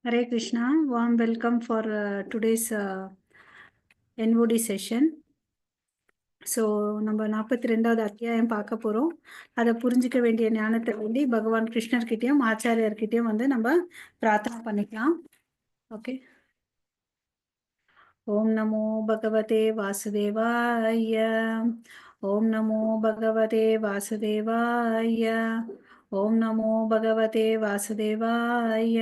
Hare Krishna, warm welcome for today's NOD session. So நம்ம 42வது அத்தியாயம் பார்க்க போகிறோம். அதை புரிஞ்சிக்க வேண்டிய ஞானத்தை வேண்டி பகவான் கிருஷ்ணர்கிட்டையும் ஆச்சாரியர்கிட்டையும் வந்து நம்ம பிரார்த்தனை பண்ணிக்கலாம். ஓகே. ஓம் நமோ பகவதே வாசுதேவாய. ஓம் நமோ பகவதே வாசுதேவாய. ஓம் நமோ பகவதே வாசுதேவாய.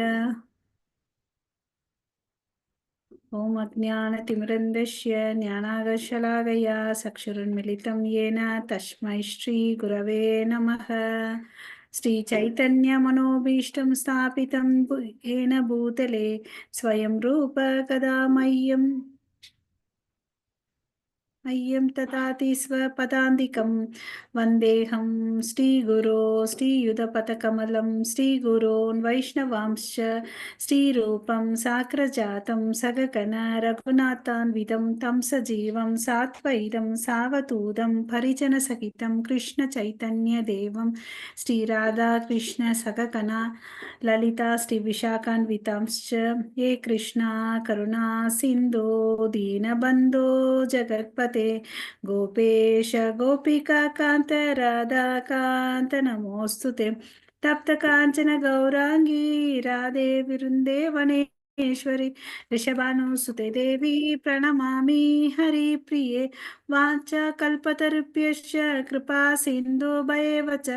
ஓம் அஜ்ஞானதிமிரந்தஸ்ய ஞானாகர்ஷலாகயா சக்ஷுருன்மிலிதம் येन तस्मै श्रीगुरवे नमः. श्रीचैतन्यमनोभीष्टं स्थापितं येन भूतले स्वयं रूप कदा मह्यं ददाति स्वपदान्तिकं वन्देऽहं श्रीगुरो श्रीयुतपथकमलं श्रीगुरोन् वैष्णवांश्च श्रीरूपं साग्रजातं सगगण रघुनाथान्वितं तं सजीवं सात्वैतं सावधूतं परिजनसहितं कृष्णचैतन्यदेवं श्रीराधाकृष्णसगगणा ललिता श्रीविशाखान्वितांश्च ये कृष्णा करुणा सिन्धो दीनबन्धो जगत्पते गोपेश गोपिका कांत राधा कांत नमोस्तुते तप्त कांचन गौरांगी राधे वृंदेवनेश्वरी ऋषभानुसुते देवी प्रणमामि हरिप्रिये वाञ्छाकल्पतरुभ्यश्च कृपा सिन्धुभैव च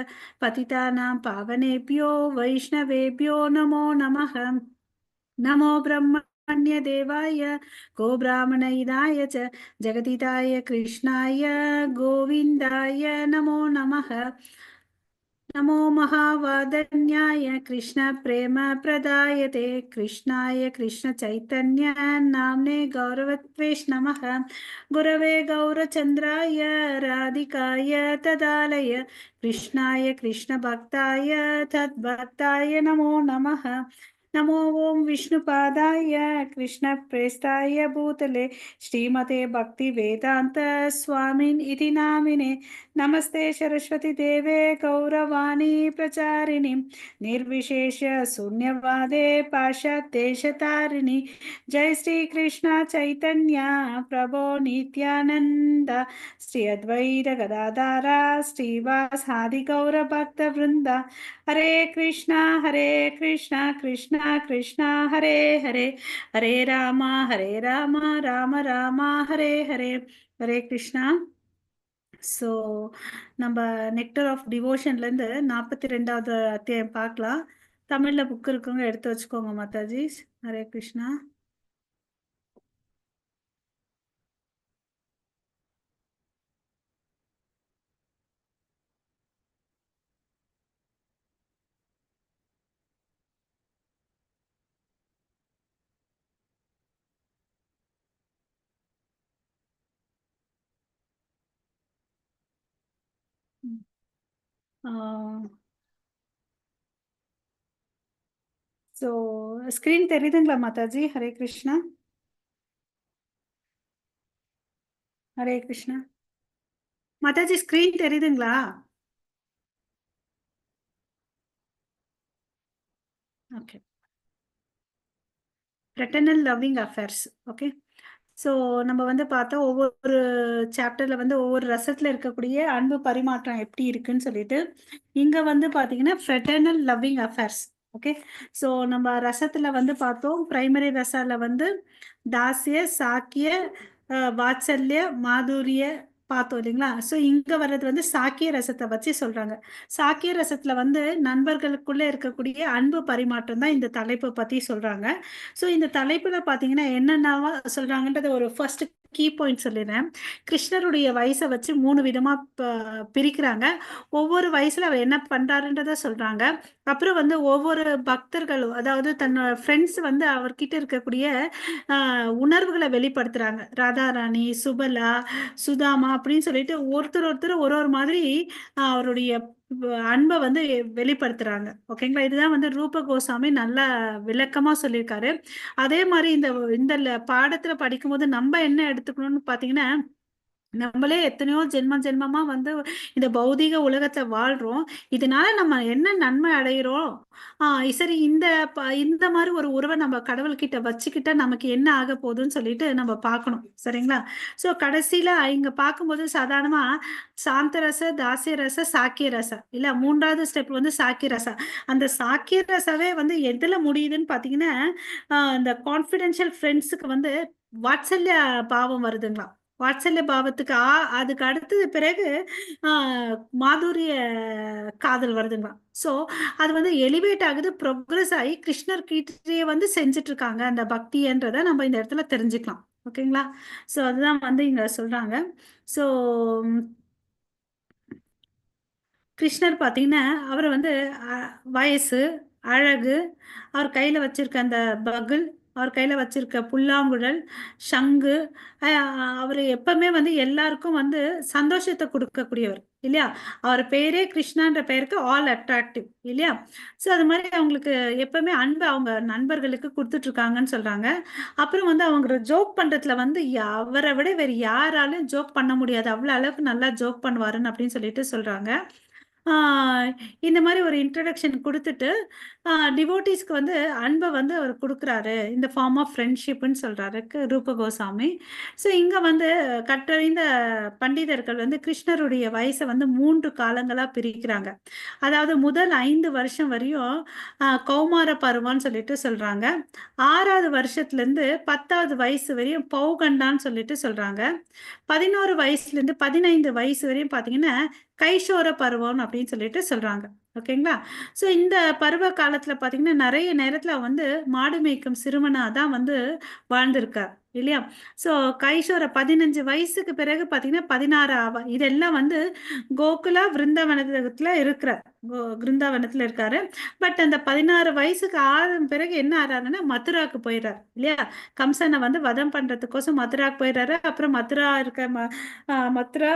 पतितानां पावनेभ्यो वैष्णवेभ्यो नमो नमः. नमो ब्रह्मण्यदेवाय गो ब्राह्मणहिताय च जगदिताय कृष्णाय गोविन्दाय नमो नमः. नमो महावदन्याय कृष्णप्रेमप्रदायते कृष्णाय कृष्णचैतन्य नाम्ने गौरवत्वेष नमः. गुरवे गौरचन्द्राय राधिकाय तदालय कृष्णाय कृष्णभक्ताय तद्भक्ताय नमो नमः. नमो ओं विष्णुपादाय कृष्णप्रेष्ठाय भूतले श्रीमते भक्तिवेदान्त स्वामिन् इति नामिने नमस्ते सरस्वती देवे गौरवाणी प्रचारिणी निर्विशेष शून्यवादे पाश्चात्यदेशतारिणी जय श्री कृष्ण चैतन्य प्रभो नित्यानंद श्री अद्वैत गदाधर श्रीवासादि गौर भक्त वृंद हरे कृष्णा कृष्णा कृष्णा हरे हरे हरे राम राम राम हरे हरे. हरे கிருஷ்ணா. ஸோ நம்ம நெக்டர் ஆஃப் டிவோஷன்லேருந்து 42வது அத்தியாயம் பார்க்கலாம். தமிழில் புக் இருக்கவங்க எடுத்து வச்சுக்கோங்க மாதாஜி. ஹரே கிருஷ்ணா. ஸோ ஸ்க்ரீன் தெரியுதுங்களா மாதாஜி? ஹரே கிருஷ்ணா. ஹரே கிருஷ்ணா. மாதாஜி ஸ்க்ரீன் தெரியுதுங்களா? Okay. Fraternal loving affairs. Okay. So நம்ம வந்து பார்த்தா ஒவ்வொரு சாப்டரில் வந்து ஒவ்வொரு ரசத்தில் இருக்கக்கூடிய அன்பு பரிமாற்றம் எப்படி இருக்குன்னு சொல்லிட்டு இங்கே வந்து பார்த்தீங்கன்னா ஃப்ரெட்டர்னல் லவ்விங் அஃபேர்ஸ். ஓகே. ஸோ நம்ம ரசத்தில் வந்து பார்த்தோம், பிரைமரி ரசால வந்து தாசிய சாக்கிய வாத்சல்ய மாதுரிய பார்த்தோம் இல்லைங்களா? ஸோ இங்கே வர்றது வந்து சாக்கிய ரசத்தை வச்சு சொல்கிறாங்க. சாக்கிய ரசத்தில் வந்து நண்பர்களுக்குள்ளே இருக்கக்கூடிய அன்பு பரிமாற்றம் தான் இந்த தலைப்பை பற்றி சொல்கிறாங்க. ஸோ இந்த தலைப்பில் பார்த்தீங்கன்னா என்னென்னவா சொல்கிறாங்கன்றது ஒரு ஃபர்ஸ்ட் கீ பாயிண்ட் சொல்லிடுறேன். கிருஷ்ணருடைய வயசை வச்சு 3 விதமாக பிரிக்கிறாங்க. ஒவ்வொரு வயசில் அவர் என்ன பண்ணுறாருன்றத சொல்கிறாங்க. அப்புறம் வந்து ஒவ்வொரு பக்தர்களும், அதாவது தன்னோட ஃப்ரெண்ட்ஸ் வந்து அவர்கிட்ட இருக்கக்கூடிய உணர்வுகளை வெளிப்படுத்துகிறாங்க. ராதாராணி, சுபலா, சுதாமா அப்படின்னு சொல்லிட்டு ஒருத்தர் ஒரு ஒரு மாதிரி அவருடைய அன்பை வந்து வெளிப்படுத்துறாங்க. ஓகேங்களா? இதுதான் வந்து ரூப கோசாமி நல்லா விளக்கமா சொல்லியிருக்காரு. அதே மாதிரி இந்த இந்த பாடத்துல படிக்கும்போது நம்ம என்ன எடுத்துக்கணும்னு பாத்தீங்கன்னா, நம்மளே எத்தனையோ ஜென்மம் ஜென்மமா வந்து இந்த பௌதீக உலகத்தை வாழ்றோம். இதனால நம்ம என்ன நன்மை அடைகிறோம்? சரி, இந்த மாதிரி ஒரு உறவை நம்ம கடவுள்கிட்ட வச்சுக்கிட்டா நமக்கு என்ன ஆக போகுதுன்னு சொல்லிட்டு நம்ம பார்க்கணும். சரிங்களா? ஸோ கடைசியில இங்க பார்க்கும்போது சாதாரணமா சாந்த ரச, தாசிய ரச, சாக்கிய ரச இல்ல 3வது ஸ்டெப் வந்து சாக்கிய ரச. அந்த சாக்கிய ரசாவே வந்து எதுல முடியுதுன்னு பார்த்தீங்கன்னா, இந்த கான்ஃபிடென்ஷியல் ஃப்ரெண்ட்ஸுக்கு வந்து வாத்சல்ய பாவம் வருதுங்களாம். வாத்சல்ய பாவத்துக்கு அதுக்கு அடுத்தது பிறகு ஆ மாதுரிய காதல் வருதுங்களாம். ஸோ அது வந்து எலிவேட் ஆகுது, ப்ரொக்ரஸ் ஆகி கிருஷ்ணர் கிட்டயே வந்து செஞ்சுட்டு இருக்காங்க அந்த பக்தின்றத நம்ம இந்த இடத்துல தெரிஞ்சுக்கலாம். ஓகேங்களா? ஸோ அதுதான் வந்து இங்க சொல்றாங்க. ஸோ கிருஷ்ணர் பார்த்தீங்கன்னா, அவரு வந்து அ வயசு, அழகு, அவர் கையில வச்சிருக்க அந்த பகில், அவர் கையில வச்சிருக்க புல்லாங்குழல், சங்கு, அ அவரு எப்பவுமே வந்து எல்லாருக்கும் வந்து சந்தோஷத்த குடுக்கக்கூடியவர். இல்லையா? அவர் பேரே கிருஷ்ணான்ற பெயருக்கு ஆல் அட்ராக்டிவ். இல்லையா? ஸோ அது மாரி அவங்களுக்கு எப்பவுமே அன்பு அவங்க நண்பர்களுக்கு குடுத்துட்டு இருக்காங்கன்னு சொல்றாங்க. அப்புறம் வந்து அவங்க ஜோக் பண்றதுல வந்து அவர விட வேற யாராலும் ஜோக் பண்ண முடியாது. அவ்வளோ அளவுக்கு நல்லா ஜோக் பண்ணுவாருன்னு அப்படின்னு சொல்லிட்டு சொல்றாங்க. ஆ இந்த மாரி ஒரு இன்ட்ரோடக்ஷன் குடுத்துட்டு, டிவோட்டீஸ்க்கு வந்து அன்ப வந்து அவர் குடுக்குறாரு. இந்த ஃபார்ம் ஆஃப் ஃப்ரெண்ட்ஷிப்ன்னு சொல்றாரு ரூப கோசாமி. ஸோ இங்க வந்து கற்றறிந்த பண்டிதர்கள் வந்து கிருஷ்ணருடைய வயச வந்து 3 காலங்களா பிரிக்கிறாங்க. அதாவது முதல் 5 வருஷம் வரையும் கௌமார பருவம்ன்னு சொல்லிட்டு சொல்றாங்க. 6வது வருஷத்துலேருந்து 10வது வயசு வரையும் பௌகண்டான்னு சொல்லிட்டு சொல்றாங்க. 11 வயசுலேருந்து 15 வயசு வரையும் பார்த்தீங்கன்னா, கைஷோர பருவம் அப்படின்னு சொல்லிட்டு சொல்றாங்க. ஓகேங்களா? ஸோ இந்த பருவ காலத்துல பார்த்தீங்கன்னா, நெறைய நேரத்துல வந்து மாடு மேய்க்கும் சிறுவனா தான் வந்து வாழ்ந்திருக்கார். இல்லையா? ஸோ கைஷோர 15 வயசுக்கு பிறகு பார்த்தீங்கன்னா, 16 இதெல்லாம் வந்து கோகுலா விருந்தாவனத்துல இருக்கிறார். பிருந்தாவனத்துல இருக்காரு. பட் அந்த 16 வயசுக்கு ஆன பிறகு என்ன ஆறாருன்னா, மதுராக்கு போயிறார். இல்லையா? கம்சனை வந்து வதம் பண்றதுக்கோசம் மதுராக்கு போயிறாரு. அப்புறம் மதுரா இருக்க மதுரா,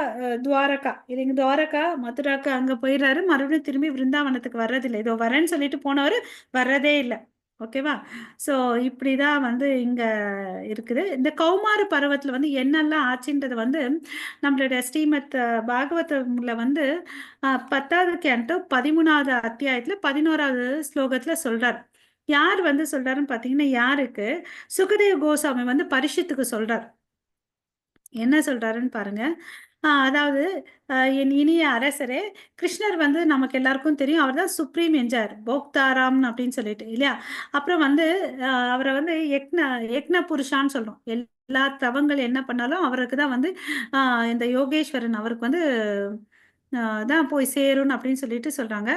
துவாரகா, இல்லைங்க, துவாரகா, மதுராக்கு அங்க போயிறாரு. மறுபடியும் திரும்பி விருந்தாவனத்துக்கு வர்றதில்ல. இதோ வரேன்னு சொல்லிட்டு போனவரு வர்றதே இல்ல. ஓகேவா? ஸோ இப்படிதான் வந்து இங்க இருக்குது. இந்த கௌமார பருவத்துல வந்து என்னெல்லாம் ஆச்சுன்றது வந்து நம்மளுடைய ஸ்ரீமத் பாகவதம்ல வந்து 10வது கேண்டோ 13வது அத்தியாயத்துல 11வது ஸ்லோகத்துல சொல்றார். யார் வந்து சொல்றாருன்னு பார்த்தீங்கன்னா, யாருக்கு? சுகதேவ் கோசாமி வந்து பரீட்சித்துக்கு சொல்றார். என்ன சொல்றாருன்னு பாருங்க. அதாவது என் இனிய அரசரே, கிருஷ்ணர் வந்து நமக்கு எல்லாருக்கும் தெரியும். அவர் தான் சுப்ரீம் என்ஜார். போக்தாராம் அப்படின்னு சொல்லிட்டு இல்லையா? அப்புறம் வந்து அவர வந்து யக்ன புருஷான்னு சொல்றோம். எல்லா தவங்கள் என்ன பண்ணாலும் அவருக்கு தான் வந்து இந்த யோகேஸ்வரன் அவருக்கு வந்து தான் போய் சேரும் அப்படின்னு சொல்லிட்டு சொல்றாங்க.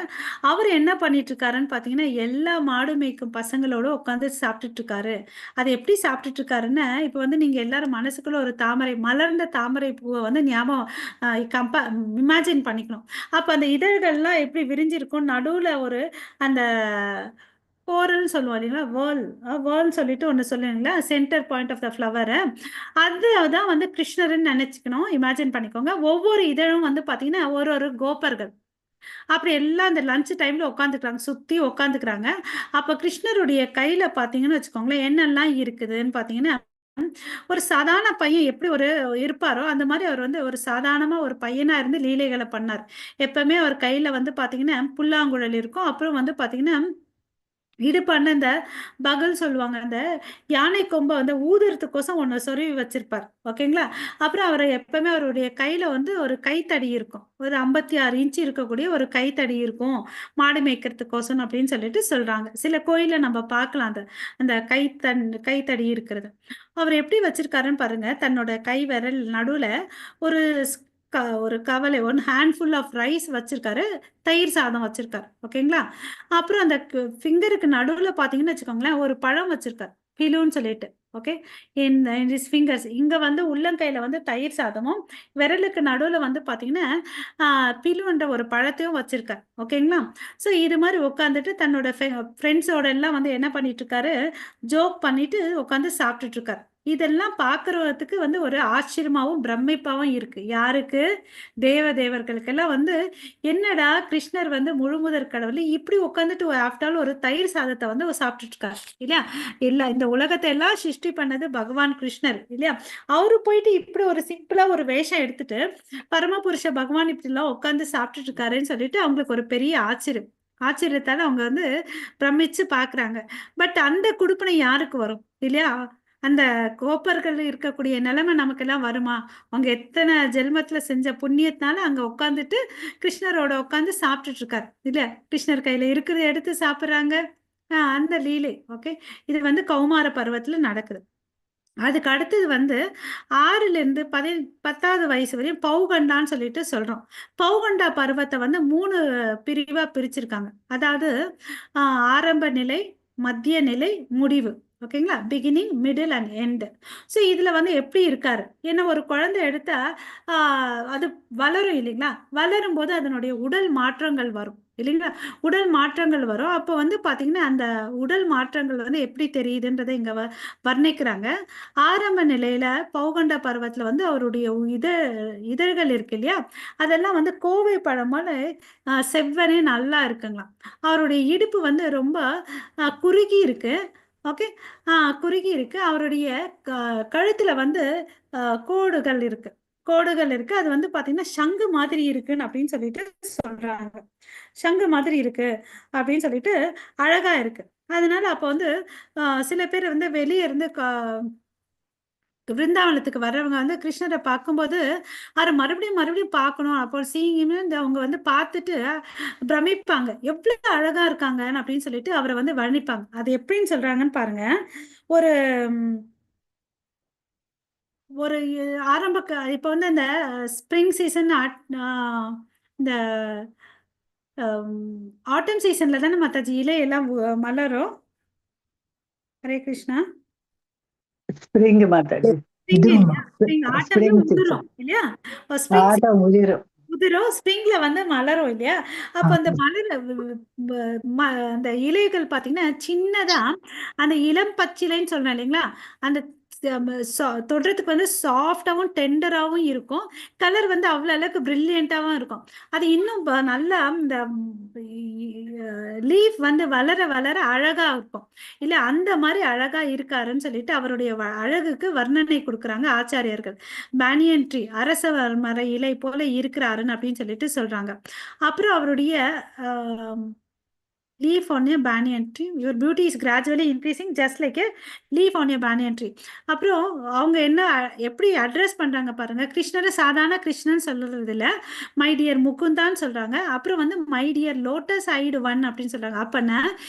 அவரு என்ன பண்ணிட்டு இருக்காருன்னு பார்த்தீங்கன்னா, எல்லா மாடு மேய்க்கும் பசங்களோட உட்காந்து சாப்பிட்டுட்டு இருக்காரு. அது எப்படி சாப்பிட்டுட்டு இருக்காருன்னா, இப்ப வந்து நீங்க எல்லாரும் மனசுக்குள்ள ஒரு தாமரை மலர்ந்த தாமரை பூவ வந்து ஞாபகம் அ கம்பே இமேஜின் பண்ணிக்கணும். அப்ப அந்த இதழ்கள்லாம் எப்படி விரிஞ்சிருக்கும், நடுவுல ஒரு அந்த கோரல்ன்னு சொல்லுவோம் இல்லைங்களா? வேர்ல்ன்னு சொல்லிட்டு ஒண்ணு சொல்லுவீங்களா? Centre point of the flower. அதுதான் வந்து கிருஷ்ணர்ன்னு நெனச்சுக்கணும். இமேஜின் பண்ணிக்கோங்க. ஒவ்வொரு இதழும் வந்து பார்த்தீங்கன்னா, ஒரு ஒரு கோப்பர்கள். அப்படி எல்லாம் அந்த லஞ்ச் டைம்ல உட்காந்துக்கிறாங்க. சுத்தி உட்காந்துக்கிறாங்க. அப்ப கிருஷ்ணருடைய கையில பார்த்தீங்கன்னு வச்சுக்கோங்களேன், என்னெல்லாம் இருக்குதுன்னு பார்த்தீங்கன்னா, ஒரு சாதாரண பையன் எப்படி ஒரு இருப்பாரோ, அந்த மாரி அவர் வந்து ஒரு சாதாரணமா ஒரு பையனா இருந்து லீலைகள பண்ணார். எப்பவுமே அவர் கையில வந்து பார்த்தீங்கன்னா, புல்லாங்குழல் இருக்கும். அப்புறம் வந்து பார்த்தீங்கன்னா, இடுப்பாண்ட இந்த பகல் சொல்லுவாங்க. அந்த யானை கொம்ப வந்து ஊதுறதுக்கோசம் ஒண்ணு சொருவி வச்சிருப்பார். ஓகேங்களா? அப்புறம் அவரு எப்பவுமே அவருடைய கையில வந்து ஒரு கைத்தடி இருக்கும். ஒரு 56 இன்ச் இருக்கக்கூடிய ஒரு கைத்தடி இருக்கும். மாடு மேய்க்கிறதுக்கோசம் அப்படின்னு சொல்லிட்டு சொல்றாங்க. சில கோயில்ல நம்ம பார்க்கலாம் அந்த அந்த கைத்தடி இருக்கிறது. அவர் எப்படி வச்சிருக்காருன்னு பாருங்க. தன்னோட கை விரல் நடுவுல ஒரு ஸ் க ஒரு கவலை, ஒன் ஹேண்ட்ஃபுல் ஆஃப் ரைஸ் வச்சிருக்காரு. தயிர் சாதம் வச்சிருக்காரு. ஓகேங்களா? அப்புறம் அந்த ஃபிங்கருக்கு நடுவுல பார்த்தீங்கன்னு வச்சுக்கோங்களேன், ஒரு பழம் வச்சிருக்காரு. பிலுன்னு சொல்லிட்டு. ஓகே. In his fingers. இங்க வந்து உள்ளங்கையில வந்து தயிர் சாதமும், விரலுக்கு நடுவுல வந்து பார்த்தீங்கன்னா, ஆ பிலுன்ற ஒரு பழத்தையும் வச்சிருக்கார். ஓகேங்களா? ஸோ இது மாரி உட்காந்துட்டு தன்னோட ஃப்ரெண்ட்ஸோட எல்லாம் வந்து என்ன பண்ணிட்டு இருக்காரு, ஜோக் பண்ணிட்டு உட்காந்து சாப்பிட்டுட்டு இருக்காரு. இதெல்லாம் பார்க்கறதுக்கு வந்து ஒரு ஆச்சரியமாவும் பிரமிப்பாவும் இருக்கு. யாருக்கு? தேவர்களுக்கெல்லாம் வந்து என்னடா கிருஷ்ணர் வந்து முழுமுதற் கடவுள் இப்படி உட்காந்துட்டு ஆஃப்டர் ஆல் ஒரு தயிர் சாதத்தை வந்து சாப்பிட்டுட்டு இருக்காரு இல்லையா? இல்ல இந்த உலகத்தை எல்லாம் சிருஷ்டி பண்ணது பகவான் கிருஷ்ணர் இல்லையா? அவரு போயிட்டு இப்படி ஒரு சிம்பிளா ஒரு வேஷம் எடுத்துட்டு பரமபுருஷ பகவான் இப்படி எல்லாம் உட்காந்து சாப்பிட்டுட்டு இருக்காருன்னு சொல்லிட்டு அவங்களுக்கு ஒரு பெரிய ஆச்சரியத்தால அவங்க வந்து பிரமிச்சு பாக்குறாங்க. பட் அந்த குடுப்பினை யாருக்கு வரும் இல்லையா? அந்த கோப்பர்கள் இருக்கக்கூடிய நிலைமை நமக்கெல்லாம் வருமா? அவங்க எத்தனை ஜென்மத்துல செஞ்ச புண்ணியத்தினால அங்க உட்காந்துட்டு கிருஷ்ணரோட உட்காந்து சாப்பிட்டுட்டு இருக்காரு இல்லையா? கிருஷ்ணர் கையில இருக்கிறத எடுத்து சாப்பிடுறாங்க. அந்த லீலை. ஓகே. இது வந்து கௌமார பருவத்துல நடக்குது. அதுக்கு அடுத்தது வந்து 6லேருந்து 10வது வயசு வரையும் பௌகண்டான்னு சொல்லிட்டு சொல்றோம். பௌகண்டா பருவத்தை வந்து 3 பிரிவா பிரிச்சிருக்காங்க. அதாவது ஆரம்ப நிலை, மத்திய நிலை, முடிவு. ஓகேங்களா? Beginning, middle and end. So இதுல வந்து எப்படி இருக்காரு? ஏன்னா ஒரு குழந்தை எடுத்தா அது வளரும் இல்லைங்களா? வளரும்போது அதனுடைய உடல் மாற்றங்கள் வரும் இல்லைங்களா? உடல் மாற்றங்கள் வரும். அப்போ வந்து பாத்தீங்கன்னா அந்த உடல் மாற்றங்கள் வந்து எப்படி தெரியுதுன்றதை இங்க வர்ணிக்கிறாங்க. ஆரம்ப நிலையில பௌகண்ட பருவத்துல வந்து அவருடைய இதழ்கள் இருக்கு இல்லையா? அதெல்லாம் வந்து கோவை பழம் போல செவ்வனே நல்லா இருக்குங்களாம். அவருடைய இடுப்பு வந்து ரொம்ப குறுகி இருக்கு. ஓகே. குறுகி இருக்கு. அவருடைய கழுத்துல வந்து கோடுகள் இருக்கு. கோடுகள் இருக்கு. அது வந்து பாத்தீங்கன்னா சங்கு மாதிரி இருக்குன்னு அப்படின்னு சொல்லிட்டு சொல்றாங்க. சங்கு மாதிரி இருக்கு அப்படின்னு சொல்லிட்டு அழகா இருக்கு. அதனால அப்ப வந்து சில பேர் வந்து வெளியே இருந்து விருந்தாவனத்துக்கு வர்றவங்க வந்து கிருஷ்ணரை பார்க்கும்போது அவரை மறுபடியும் மறுபடியும் பார்க்கணும் அப்போ சீங்கின்னு அவங்க வந்து பார்த்துட்டு பிரமிப்பாங்க எவ்வளவு அழகா இருக்காங்க அப்படின்னு சொல்லிட்டு அவரை வந்து வர்ணிப்பாங்க. அது எப்படின்னு சொல்றாங்கன்னு பாருங்க. ஒரு ஒரு ஆரம்ப இப்போ வந்து இந்த ஸ்ப்ரிங் சீசன் இந்த ஆட்டம் சீசன்ல தானே மற்ற இலையெல்லாம் மலரும். ஹரே கிருஷ்ணா. ஸ்ப்ரிங் மாதாஜி. ஸ்ப்ரிங் இல்லையா? ஸ்ப்ரிங் ஆட்டம்ல ஸ்ப்ரிங் உதிரும் இல்லையா? ஸ்ப்ரிங் ஆட்டம் உதிரும். உதிரும் ஸ்ப்ரிங்ல வந்து மலரும் இல்லையா? அப்ப அந்த மலர் அந்த இலைகள் பாத்தீங்கன்னா சின்னதா அந்த இளம் பச்சிலைன்னு சொல்றேன் இல்லைங்களா? அந்த தொடுறதுக்கு வந்து சாஃப்டாவும் டெண்டராகவும் இருக்கும். கலர் வந்து அவ்வளவு அளவுக்கு பிரில்லியண்டாவும் இருக்கும். அது இன்னும் நல்லா இந்த லீஃப் வந்து வளர வளர அழகா இருக்கும் இல்ல? அந்த மாதிரி அழகா இருக்காருன்னு சொல்லிட்டு அவருடைய அழகுக்கு வர்ணனை கொடுக்குறாங்க ஆச்சாரியர்கள். பேனியன் ட்ரீ அரச மர இலை போல இருக்கிறாருன்னு அப்படின்னு சொல்லிட்டு சொல்றாங்க. அப்புறம் அவருடைய leaf on a banyan tree. Your beauty is gradually increasing just like a leaf on a banyan tree. அப்புறம் அவங்க என்ன எப்படி அட்ரஸ் பண்றாங்க பாருங்க. கிருஷ்ணரை சாதாரண கிருஷ்ணன் சொல்றது இல்ல, மை டியர் முகுந்தான்னு சொல்றாங்க. அப்புறம் வந்து மை டியர் லோட்டஸ் ஐடு ஒன் அப்படின்னு சொல்றாங்க. அப்பன்னா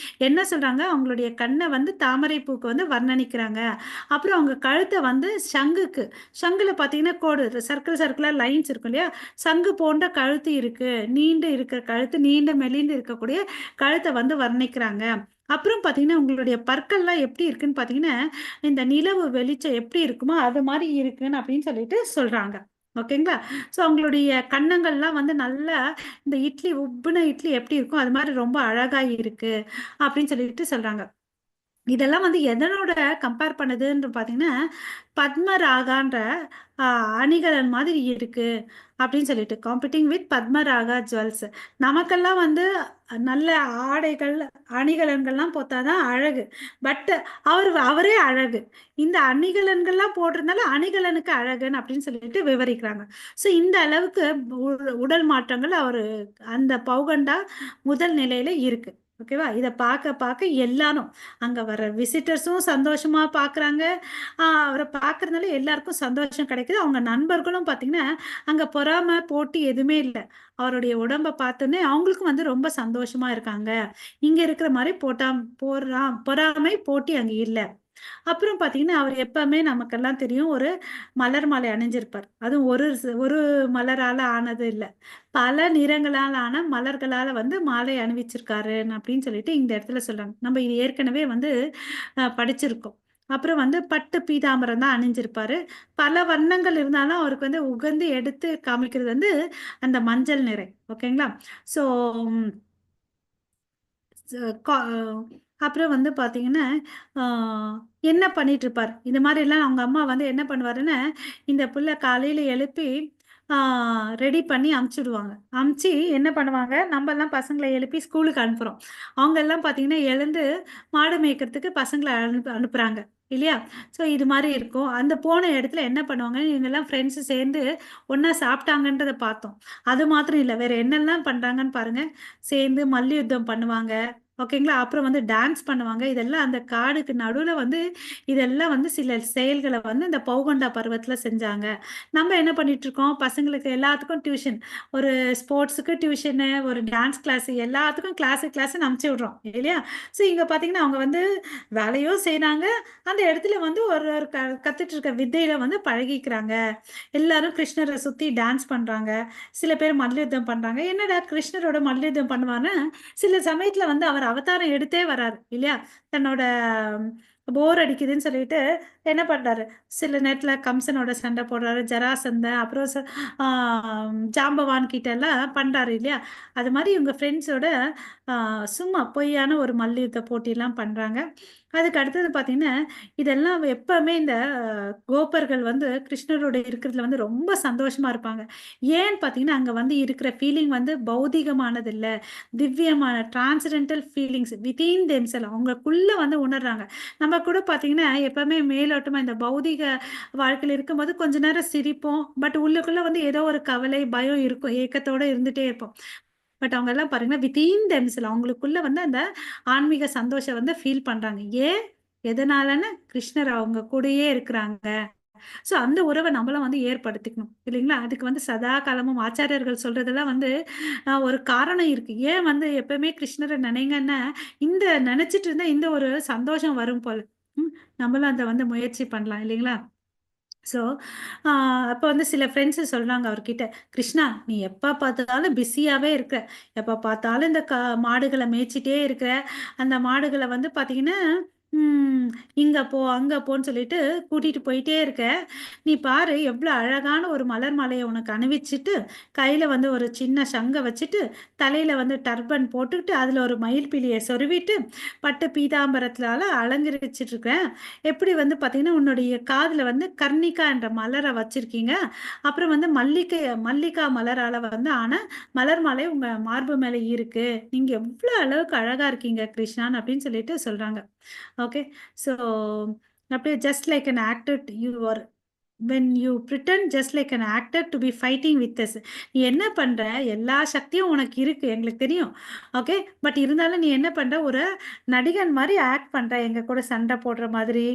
என்ன சொல்றாங்க? அவங்களுடைய கண்ணை வந்து தாமரை பூக்கு வந்து வர்ணனிக்கிறாங்க. அப்புறம் அவங்க கழுத்தை வந்து சங்குல பாத்தீங்கன்னா கோடு சர்க்கிளா லைன்ஸ் இருக்கும் இல்லையா? சங்கு போன்ற கழுத்து இருக்கு, நீண்டு இருக்கிற கழுத்து, நீண்ட மெலிந்து இருக்கக்கூடிய கழுத்தை வந்து வர்ணிக்கிறாங்க. அப்புறம் பாத்தீங்கன்னா உங்களுடைய பற்கள்லாம் எப்படி இருக்குன்னு பாத்தீங்கன்னா இந்த நிலவு வெளிச்சம் எப்படி இருக்குமோ அது மாதிரி இருக்குன்னு அப்படின்னு சொல்லிட்டு சொல்றாங்க. ஓகேங்களா? ஸோ அவங்களுடைய கன்னங்கள்லாம் வந்து நல்லா இந்த இட்லி உப்புன இட்லி எப்படி இருக்கும் அது மாதிரி ரொம்ப அழகா இருக்கு அப்படின்னு சொல்லிட்டு சொல்றாங்க. இதெல்லாம் வந்து எதனோட கம்பேர் பண்ணுதுன்னு பார்த்தீங்கன்னா பத்மராகான்ற அணிகலன் மாதிரி இருக்கு அப்படின்னு சொல்லிட்டு காம்பீட்டிங் வித் பத்மராகா ஜுவல்ஸ். நமக்கெல்லாம் வந்து நல்ல ஆடைகள் அணிகலன்கள்லாம் போத்தாதான் அழகு. பட் அவரே அழகு. இந்த அணிகலன்கள்லாம் போடுறதுனால அணிகலனுக்கு அழகுன்னு அப்படின்னு சொல்லிட்டு விவரிக்கிறாங்க. ஸோ இந்த அளவுக்கு உடல் மாற்றங்கள் அவரு அந்த பௌகண்டா முதல் நிலையில இருக்கு. ஓகேவா? இதை பார்க்க பார்க்க எல்லாரும் அங்க வர விசிட்டர்ஸும் சந்தோஷமா பாக்குறாங்க. அவரை பாக்குறதுனால எல்லாருக்கும் சந்தோஷம் கிடைக்குது. அவங்க நண்பர்களும் பாத்தீங்கன்னா அங்க பொறாமை போட்டி எதுவுமே இல்லை. அவருடைய உடம்ப பார்த்தோன்னே அவங்களுக்கும் வந்து ரொம்ப சந்தோஷமா இருக்காங்க. இங்க இருக்கிற மாதிரி பொறாமை போட்டி அங்க இல்லை. அப்புறம் பாத்தீங்கன்னா அவர் எப்பவுமே நமக்கெல்லாம் தெரியும் ஒரு மலர் மாலை அணிஞ்சிருப்பார். அதுவும் ஒரு மலரால ஆனது இல்ல, பல நிறங்களால் ஆன மலர்களால வந்து மாலை அணிவிச்சிருக்காரு அப்படின்னு சொல்லிட்டு இந்த இடத்துல சொல்றாங்க. நம்ம இது ஏற்கனவே வந்து படிச்சிருக்கோம். அப்புறம் வந்து பட்டு பீதாம்பரம் தான் அணிஞ்சிருப்பாரு. பல வண்ணங்கள் இருந்தாலும் அவருக்கு வந்து உகந்து எடுத்து காமிக்கிறது வந்து அந்த மஞ்சள் நிறை. ஓகேங்களா? ஸோ அப்புறம் வந்து பார்த்தீங்கன்னா என்ன பண்ணிட்டு இருப்பார் இந்த மாதிரிலாம் அவங்க அம்மா வந்து என்ன பண்ணுவாருன்னு இந்த புள்ள காலையில் எழுப்பி ரெடி பண்ணி அமுச்சிடுவாங்க. அமுச்சு என்ன பண்ணுவாங்க, நம்ம எல்லாம் பசங்களை எழுப்பி ஸ்கூலுக்கு அனுப்புகிறோம். அவங்க எல்லாம் பார்த்தீங்கன்னா எழுந்து மாடு மேய்க்கிறதுக்கு பசங்களை அனுப்புகிறாங்க இல்லையா? ஸோ இது மாதிரி இருக்கும். அந்த போன இடத்துல என்ன பண்ணுவாங்க, இவங்கெல்லாம் ஃப்ரெண்ட்ஸு சேர்ந்து ஒன்றா சாப்பிட்டாங்கன்றதை பார்த்தோம். அது மாத்திரம் இல்லை, வேறு என்னெல்லாம் பண்ணுறாங்கன்னு பாருங்கள். சேர்ந்து மல்யுத்தம் பண்ணுவாங்க. ஓகேங்களா? அப்புறம் வந்து டான்ஸ் பண்ணுவாங்க. இதெல்லாம் அந்த காடுக்கு நடுவில் வந்து இதெல்லாம் வந்து சில செயல்களை வந்து இந்த பௌகண்டா பருவத்தில் செஞ்சாங்க. நம்ம என்ன பண்ணிட்டு இருக்கோம், பசங்களுக்கு எல்லாத்துக்கும் டியூஷன், ஒரு ஸ்போர்ட்ஸுக்கு டியூஷனு, ஒரு டான்ஸ் கிளாஸ், எல்லாத்துக்கும் கிளாஸ்ன்னு அனுப்பிச்சி விடுறோம் இல்லையா? ஸோ இங்கே பார்த்தீங்கன்னா அவங்க வந்து வேலையும் செய்கிறாங்க, அந்த இடத்துல வந்து ஒரு ஒரு கற்றுட்டு இருக்க வித்தையில வந்து பழகிக்கிறாங்க. எல்லாரும் கிருஷ்ணரை சுற்றி டான்ஸ் பண்ணுறாங்க, சில பேர் மல்யுத்தம் பண்ணுறாங்க. என்னடா கிருஷ்ணரோட மல்யுத்தம் பண்ணுவான்னு சில சமயத்தில் வந்து அவர் அவதாரம் எடுத்தே வராரு இல்லையா? தன்னோட போர் அடிக்குதுன்னு சொல்லிட்டு என்ன பண்றாரு, சில நேரத்துல கம்சனோட சண்டை போடுறாரு, ஜராசந்தன், அப்புறம் ஜாம்பவான் கிட்ட எல்லாம் பண்றாரு இல்லையா? அது மாதிரி இவங்க ஃப்ரெண்ட்ஸோட சும்மா பொய்யான ஒரு மல்யுத்த போட்டியெல்லாம் பண்றாங்க. அதுக்கு அடுத்தது பார்த்தீங்கன்னா, இதெல்லாம் எப்பவுமே இந்த கோப்பர்கள் வந்து கிருஷ்ணரோட இருக்கிறதுல வந்து ரொம்ப சந்தோஷமா இருப்பாங்க. ஏன்னு பார்த்தீங்கன்னா, அங்க வந்து இருக்கிற ஃபீலிங் வந்து பௌதிகமானது இல்ல. திவ்யமான டிரான்சென்டென்டல் ஃபீலிங்ஸ் வித்தின் தெம்செல்வ் அவங்களுக்குள்ள வந்து உணர்றாங்க. நம்ம கூட பார்த்தீங்கன்னா, எப்பவுமே மேலோட்டமா இந்த பௌதிக வாழ்க்கையில இருக்கும்போது கொஞ்ச நேரம் சிரிப்போம். பட் உள்ளுக்குள்ள வந்து ஏதோ ஒரு கவலை, பயம் இருக்கும். ஏக்கத்தோட இருந்துட்டே இருப்போம். பட் அவங்க எல்லாம் பாருங்கன்னா, வித்தின் தெம்செல்வ் அவங்களுக்குள்ள வந்து அந்த ஆன்மீக சந்தோஷம் வந்து ஃபீல் பண்றாங்க. ஏன்? எதனாலன்னு கிருஷ்ணர் அவங்க கூடயே இருக்கிறாங்க. ஸோ அந்த உறவ நம்மளும் வந்து ஏற்படுத்திக்கணும். இல்லைங்களா? அதுக்கு வந்து சதா காலமும் ஆச்சாரியர்கள் சொல்றதெல்லாம் வந்து ஒரு காரணம் இருக்கு. ஏன் வந்து எப்பவுமே கிருஷ்ணர நினைங்கன்னா, இந்த நினைச்சிட்டு இருந்தா இந்த ஒரு சந்தோஷம் வரும் போல. ம். நம்மளும் அத வந்து முயற்சி பண்ணலாம் இல்லைங்களா? ஸோ, அப்ப வந்து சில ஃப்ரெண்ட்ஸு சொல்றாங்க அவர்கிட்ட, "கிருஷ்ணா, நீ எப்ப பார்த்தாலும் பிஸியாவே இருக்க. எப்ப பார்த்தாலும் இந்த மாடுகள மேய்ச்சிட்டே இருக்கிற. அந்த மாடுகள வந்து பார்த்தீங்கன்னா, ம் இங்க போ, அங்க போன்னு சொல்லிட்டு கூட்டிட்டு போயிட்டே இருக்க. நீ பாரு எவ்ளோ அழகான ஒரு மலர் மாலைய உனக்கு அணிவிச்சுட்டு, கையில வந்து ஒரு சின்ன சங்க வச்சுட்டு, தலையில வந்து டர்பன் போட்டுக்கிட்டு, அதுல ஒரு மயில் பீலிய சொருவிட்டு, பட்டு பீதாம்பரத்தினால அலங்கரிச்சுட்டு இருக்க. எப்படி வந்து பார்த்தீங்கன்னா, உன்னுடைய காதுல வந்து கர்ணிகா என்ற மலர வச்சிருக்கீங்க. அப்புறம் வந்து மல்லிகா மலரால வந்து ஆன மலர் மாலை உங்க மார்பு மேல இருக்கு. நீங்க எவ்ளோ அளவுக்கு அழகா இருக்கீங்க கிருஷ்ணான்னு அப்படின்னு சொல்லிட்டு சொல்றாங்க. ஓகே. ஸோ அப்படியே just like an actor you are when you pretend just like an actor to be fighting with us. நீ என்ன பண்ற, எல்லா சக்தியும் உனக்கு இருக்கு எங்களுக்கு தெரியும். ஓகே. பட் இருந்தாலும் நீ என்ன பண்ற, ஒரு நடிகன் மாதிரி ஆக்ட் பண்ற, எங்க கூட சண்டை போடுற மாதிரி,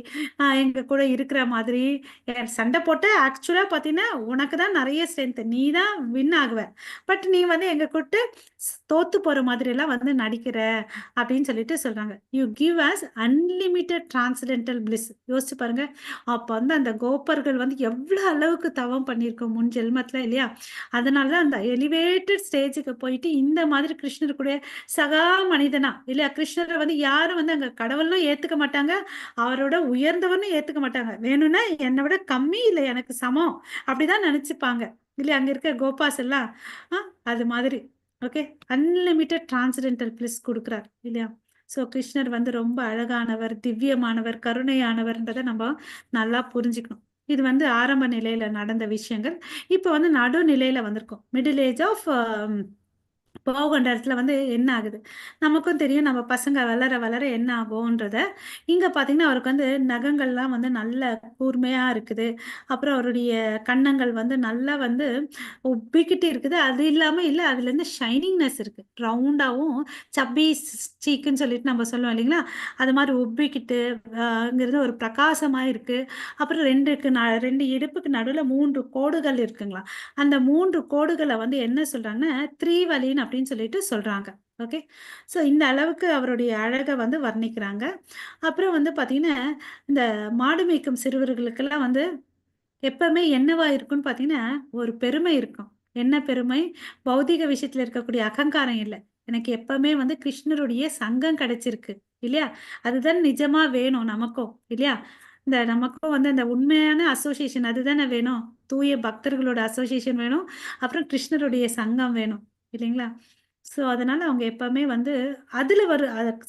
எங்க கூட இருக்கிற மாதிரி. சண்டை போட்ட ஆக்சுவலா பார்த்தீங்கன்னா உனக்கு தான் நிறைய ஸ்ட்ரென்த், நீ தான் வின் ஆகுவ. பட் நீ வந்து எங்க கூட்டு தோத்து போற மாதிரி எல்லாம் வந்து நடிக்கிற அப்படின்னு சொல்லிட்டு சொல்றாங்க. You give us unlimited transcendental bliss. யோசிச்சு பாருங்க. அப்ப வந்து அந்த கோப்பர்கள் வந்து எவ்வளவு அளவுக்கு தவம் பண்ணியிருக்கோம் முன் ஜென்மத்துல இல்லையா? அதனால தான் அந்த எலிவேட்டட் ஸ்டேஜுக்கு போயிட்டு இந்த மாதிரி கிருஷ்ணர் கூட சகா மனிதனா இல்லையா? கிருஷ்ணரை வந்து யாரும் வந்து அங்க கடவுளும் ஏத்துக்க மாட்டாங்க, அவரோட உயர்ந்தவனும் ஏத்துக்க மாட்டாங்க. வேணும்னா என்னை விட கம்மி இல்லை எனக்கு சமம் அப்படிதான் நினைச்சுப்பாங்க இல்லையா? அங்க இருக்க கோபாஸ் எல்லாம் அது மாதிரி. ஓகே. அன்லிமிட்டெட் டிரான்சென்டென்டல் பிளிஸ் கொடுக்குறார் இல்லையா? ஸோ கிருஷ்ணர் வந்து ரொம்ப அழகானவர், திவ்யமானவர், கருணையானவர்ன்றதை நம்ம நல்லா புரிஞ்சுக்கணும். இது வந்து ஆரம்ப நிலையில நடந்த விஷயங்கள். இப்போ வந்து நடுநிலையில வந்திருக்கோம். மிடில் ஏஜ் ஆஃப் போகின்ற இடத்துல வந்து என்ன ஆகுது, நமக்கும் தெரியும் நம்ம பசங்க வளர வளர என்ன ஆகும்ன்றத. இங்க பார்த்தீங்கன்னா அவருக்கு வந்து நகங்கள்லாம் வந்து நல்ல கூர்மையா இருக்குது. அப்புறம் அவருடைய கன்னங்கள் வந்து நல்லா வந்து உப்பிக்கிட்டு இருக்குது. அது இல்லாம இல்ல அதுலேருந்து ஷைனிங்னஸ் இருக்கு. ரவுண்டாவும் சப்பி சீக்குன்னு சொல்லிட்டு நம்ம சொல்லுவோம் இல்லைங்களா? அது மாதிரி உப்பிக்கிட்டு ங்கிறது ஒரு பிரகாசமா இருக்கு. அப்புறம் 2 இடுப்புக்கு நடுவுல 3 கோடுகள் இருக்குங்களாம். அந்த 3 கோடுகள வந்து என்ன சொல்றாங்கன்னா, த்ரீவலின் அப்படின்னு சொல்லிட்டு சொல்றாங்க. ஓகே. ஸோ இந்த அளவுக்கு அவருடைய அழக வந்து வர்ணிக்கிறாங்க. அப்புறம் வந்து பார்த்தீங்கன்னா, இந்த மாடு மேய்க்கும் சிறுவர்களுக்கெல்லாம் வந்து எப்பவுமே என்னவா இருக்கும்னு பார்த்தீங்கன்னா, ஒரு பெருமை இருக்கும். என்ன பெருமை? பௌதீக விஷயத்துல இருக்கக்கூடிய அகங்காரம் இல்ல. எனக்கு எப்பவுமே வந்து கிருஷ்ணருடைய சங்கம் கிடைச்சிருக்கு. இல்லையா? அதுதான் நிஜமா வேணும் நமக்கும். இல்லையா? இந்த நமக்கும் வந்து அந்த உண்மையான அசோசியேஷன் அதுதானே வேணும். தூய பக்தர்களோட அசோசியேஷன் வேணும். அப்புறம் கிருஷ்ணருடைய சங்கம் வேணும். இல்லைங்களா? ஸோ அதனால அவங்க எப்பவுமே வந்து அதுல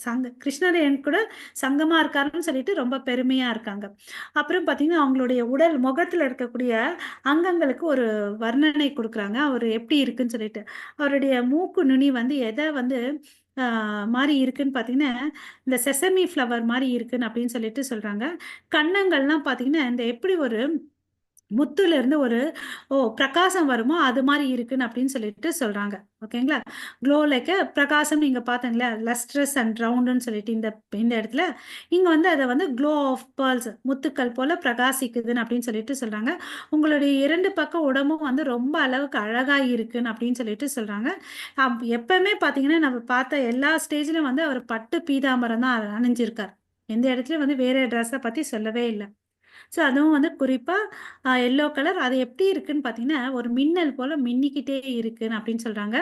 சங்க கிருஷ்ணர் என் கூட சங்கமா இருக்காருன்னு சொல்லிட்டு ரொம்ப பெருமையா இருக்காங்க. அப்புறம் பார்த்தீங்கன்னா, அவங்களுடைய உடல் முகத்துல இருக்கக்கூடிய அங்கங்களுக்கு ஒரு வர்ணனை குடுக்குறாங்க. அவரு எப்படி இருக்குன்னு சொல்லிட்டு. அவருடைய மூக்கு நுனி வந்து எத வந்து ஆ மாரி இருக்குன்னு பார்த்தீங்கன்னா, இந்த செசமி ஃப்ளவர் மாரி இருக்குன்னு அப்படின்னு சொல்லிட்டு சொல்றாங்க. கன்னங்கள்லாம் பார்த்தீங்கன்னா, இந்த எப்படி ஒரு முத்துல இருந்து ஒரு பிரகாசம் வருமோ, அது மாரி இருக்குன்னு அப்படின்னு சொல்லிட்டு சொல்றாங்க. ஓகேங்களா? க்ளோ லைக் பிரகாசம் நீங்க பார்த்தீங்களா? லஸ்ட்ரஸ் அண்ட் ரவுண்டுன்னு சொல்லிட்டு இந்த இந்த இடத்துல, இங்க வந்து அத வந்து க்ளோ ஆஃப் பெர்ல்ஸ் முத்துக்கள் போல பிரகாசிக்குதுன்னு அப்படின்னு சொல்லிட்டு சொல்றாங்க. உங்களுடைய 2 பக்கம் உடம்பும் வந்து ரொம்ப அளவுக்கு அழகா இருக்குன்னு அப்படின்னு சொல்லிட்டு சொல்றாங்க. எப்பவுமே பார்த்தீங்கன்னா, நம்ம பார்த்த எல்லா ஸ்டேஜ்லயும் வந்து அவர் பட்டு பீதாம்பரம் தான் அணிஞ்சிருக்கார். எந்த இடத்துலயும் வந்து வேற ட்ரெஸ்ஸ பத்தி சொல்லவே இல்ல. ஸோ அதுவும் வந்து குறிப்பா எல்லோ கலர். அது எப்படி இருக்குன்னு பார்த்தீங்கன்னா, ஒரு மின்னல் போல மின்னிக்கிட்டே இருக்குன்னு அப்படின்னு சொல்றாங்க.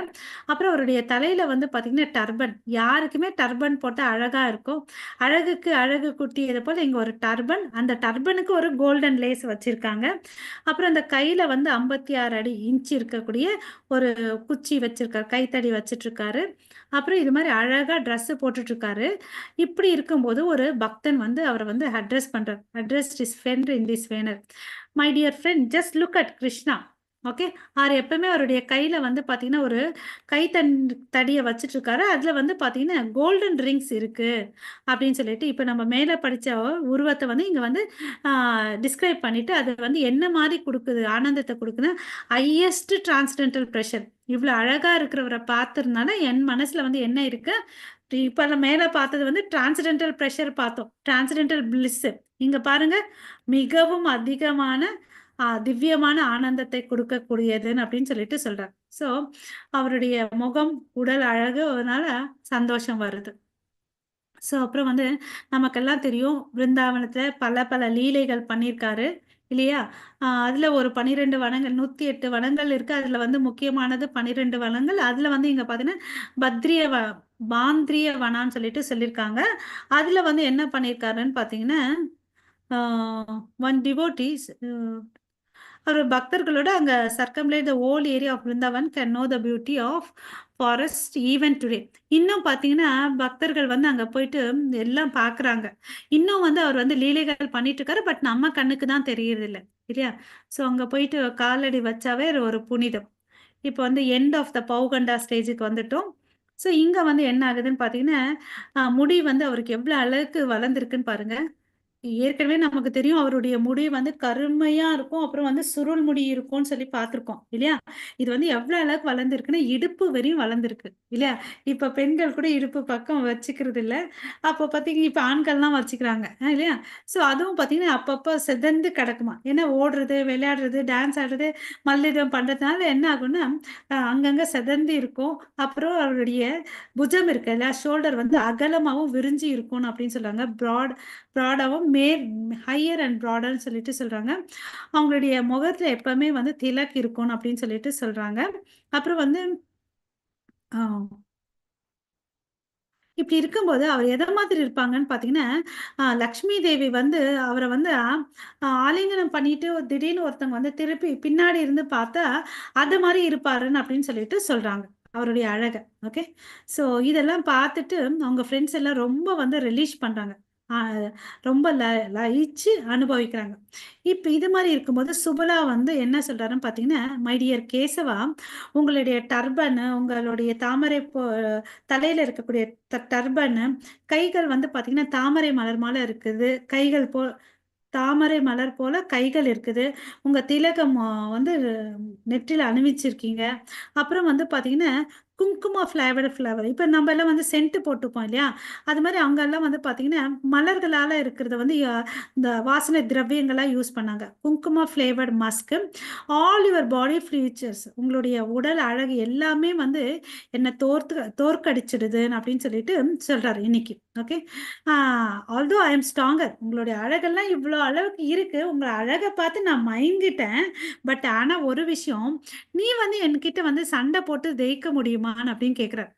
அப்புறம் அவருடைய தலையில வந்து பார்த்தீங்கன்னா, டர்பன். யாருக்குமே டர்பன் போட்டா அழகா இருக்கும். அழகுக்கு அழகு கூட்டியது போல இங்க ஒரு டர்பன். அந்த டர்பனுக்கு ஒரு கோல்டன் லேஸ் வச்சிருக்காங்க. அப்புறம் அந்த கையில வந்து 56 அடி இன்ச் இருக்கக்கூடிய ஒரு குச்சி வச்சிருக்காரு. கைத்தடி வச்சுட்டுருக்காரு. அப்புறம் இது மாரி அழகா ட்ரெஸ் போட்டுட்டுருக்காரு. இப்படி இருக்கும்போது ஒரு பக்தன் வந்து அவர வந்து அட்ரஸ் பண்றார். Addressed his friend in this manor. My dear friend just look at Krishna. Okay. அவரு எப்பவுமே அவருடைய கையில வந்து பார்த்தீங்கன்னா, ஒரு தடிய வச்சுட்டுருக்காரு. அதுல வந்து பார்த்தீங்கன்னா, கோல்டன் ரிங்ஸ் இருக்கு அப்படின்னு சொல்லிட்டு, இப்ப நம்ம மேல படிச்ச உருவத்த வந்து இங்க வந்து ஆ டிஸ்கிரைப் பண்ணிட்டு, அது வந்து என்ன மாரி குடுக்குது, ஆனந்தத்த குடுக்குதுன்னா, ஹையஸ்ட் டிரான்சென்டென்டல் பிரஷர். இவ்ளோ அழகா இருக்கிறவர பார்த்ததுனால, என் மனசுல வந்து என்ன இருக்கு, இப்ப நம்ம மேல பார்த்தது வந்து டிரான்சென்டென்டல் பிரஷர் பார்த்தோம். Transcendental bliss. இங்க பாருங்க, மிகவும் அதிகமான திவ்யமான ஆனந்தத்தை குடுக்கக்கூடியதுன்னு அப்படின்னு சொல்லிட்டு சொல்றார். ஸோ, அவருடைய முகம், உடல் அழகுனால சந்தோஷம் வருது. ஸோ, அப்புறம் வந்து நமக்கெல்லாம் தெரியும், பிருந்தாவனத்தில பல பல லீலைகள் பண்ணியிருக்காரு, இல்லையா? அதில ஒரு 12 வனங்கள் 108 வனங்கள் இருக்கு. அதில வந்து முக்கியமானது 12 வனங்கள். அதில வந்து இங்க பார்த்தீங்கன்னா, பத்ரிய வ பாந்த்ரிய வனான்னு சொல்லிட்டு சொல்லியிருக்காங்க. அதில வந்து என்ன பண்ணியிருக்காருன்னு பார்த்தீங்கன்னா, ஆ ஒன் டிவோட்டீஸ் அவரு பக்தர்களோட அங்க circumambulate the whole area of Vrindavan can know the beauty of forest even today. இன்னும் பார்த்தீங்கன்னா, பக்தர்கள் வந்து அங்க போயிட்டு எல்லாம் பார்க்குறாங்க. இன்னும் வந்து அவர் வந்து லீலைகள் பண்ணிட்டு இருக்காரு. பட் நம்ம கண்ணுக்கு தான் தெரியறதில்ல. இல்லையா? ஸோ அங்க போயிட்டு காலடி வச்சாவே ஒரு புனிதம். இப்போ வந்து எண்ட் ஆஃப் த பௌகண்டா ஸ்டேஜுக்கு வந்துட்டோம். ஸோ இங்க வந்து என்ன ஆகுதுன்னு பார்த்தீங்கன்னா, முடி வந்து அவருக்கு எவ்வளோ அளவுக்கு வளர்ந்திருக்குன்னு பாருங்க. ஏற்கனவே நமக்கு தெரியும் அவருடைய முடி வந்து கருமையா இருக்கும். அப்புறம் வந்து சுருள் முடி இருக்கும்னு சொல்லி பார்த்துருக்கோம். இல்லையா? இது வந்து எவ்வளோ அளவுக்கு வளர்ந்திருக்குன்னா, இடுப்பு வரையும் வளர்ந்திருக்கு. இல்லையா? இப்ப பெண்கள் கூட இடுப்பு பக்கம் வச்சுக்கிறது இல்ல. அப்போ பார்த்தீங்கன்னா, இப்ப ஆண்கள்லாம் வச்சுக்கிறாங்க. இல்லையா? ஸோ அதுவும் பார்த்தீங்கன்னா, அப்பப்போ சிதந்து கிடக்குமாம். ஏன்னா ஓடுறது, விளையாடுறது, டான்ஸ் ஆடுறது, மல்யுத்தம் பண்றதுனால என்ன ஆகும்னா, அங்கங்க சிதந்து இருக்கும். அப்புறம் அவருடைய புஜம் இருக்குல்ல, ஷோல்டர் வந்து அகலமாவும் விரிஞ்சு இருக்கணும் அப்படின்னு சொல்றாங்க. ப்ராடாவும் ஹையர் அண்ட் ப்ராடர்ன்னு சொல்லிட்டு சொல்றாங்க. அவங்களுடைய முகத்துல எப்பவுமே வந்து திலக் இருக்கணும் அப்படின்னு சொல்லிட்டு சொல்றாங்க. அப்புறம் வந்து ஆ இப்படி இருக்கும்போது அவர் எத மாதிரி இருப்பாங்கன்னு பார்த்தீங்கன்னா, லக்ஷ்மி தேவி வந்து அவர வந்து ஆலிங்கனம் பண்ணிட்டு திடீர்னு ஒருத்தவங்க வந்து திருப்பி பின்னாடி இருந்து பார்த்தா, அது மாரி இருப்பாருன்னு அப்படின்னு சொல்லிட்டு சொல்றாங்க. அவருடைய அழக. ஓகே. ஸோ இதெல்லாம் பார்த்துட்டு அவங்க ஃப்ரெண்ட்ஸ் எல்லாம் ரொம்ப வந்து ரிலீஸ் பண்றாங்க. ஆ ரொம்ப லயிச்சு அனுபவிக்கிறாங்க. இப்ப இது மாரி இருக்கும்போது சுபலா வந்து என்ன சொல்றாருன்னு பார்த்தீங்கன்னா, "மை டியர் கேசவா, உங்களுடைய டர்பனு, உங்களுடைய தாமரை தலையில இருக்கக்கூடிய டர்பனு, கைகள் வந்து பார்த்தீங்கன்னா, தாமரை மலர் மால இருக்குது. கைகள் தாமரை மலர் போல கைகள் இருக்குது. உங்க திலகம் வந்து நெற்றில அணிவிச்சிருக்கீங்க. அப்புறம் வந்து பார்த்தீங்கன்னா, குங்கும ஃப்ளவர். இப்ப நம்பலாம் வந்து சென்ட் போட்டுப்போம் இல்லையா? அது மாரி அங்கலாம் வந்து பார்த்தீங்கன்னா, மலர்களால இருக்கிறத வந்து இந்த வாசனை திரவியங்களா யூஸ் பண்ணாங்க. குங்கும flavoured Musk. All your body features உங்களுடைய உடல் அழகு எல்லாமே வந்து என்ன தோற்கடிச்சிடுதுன்னு அப்படின்னு சொல்லிட்டு சொல்றாரு இன்னைக்கு. Okay. Ah although I am stronger. உங்களுடைய அழகெல்லாம் இவ்ளோ அளவுக்கு இருக்கு. உங்க அழக பார்த்து நான் மயங்கிட்டேன். பட் ஆனா ஒரு விஷயம், நீ வந்து என்கிட்ட வந்து சண்டை போட்டு ஜெயிக்க முடியுமான்னு அப்படின்னு கேட்கிறார்.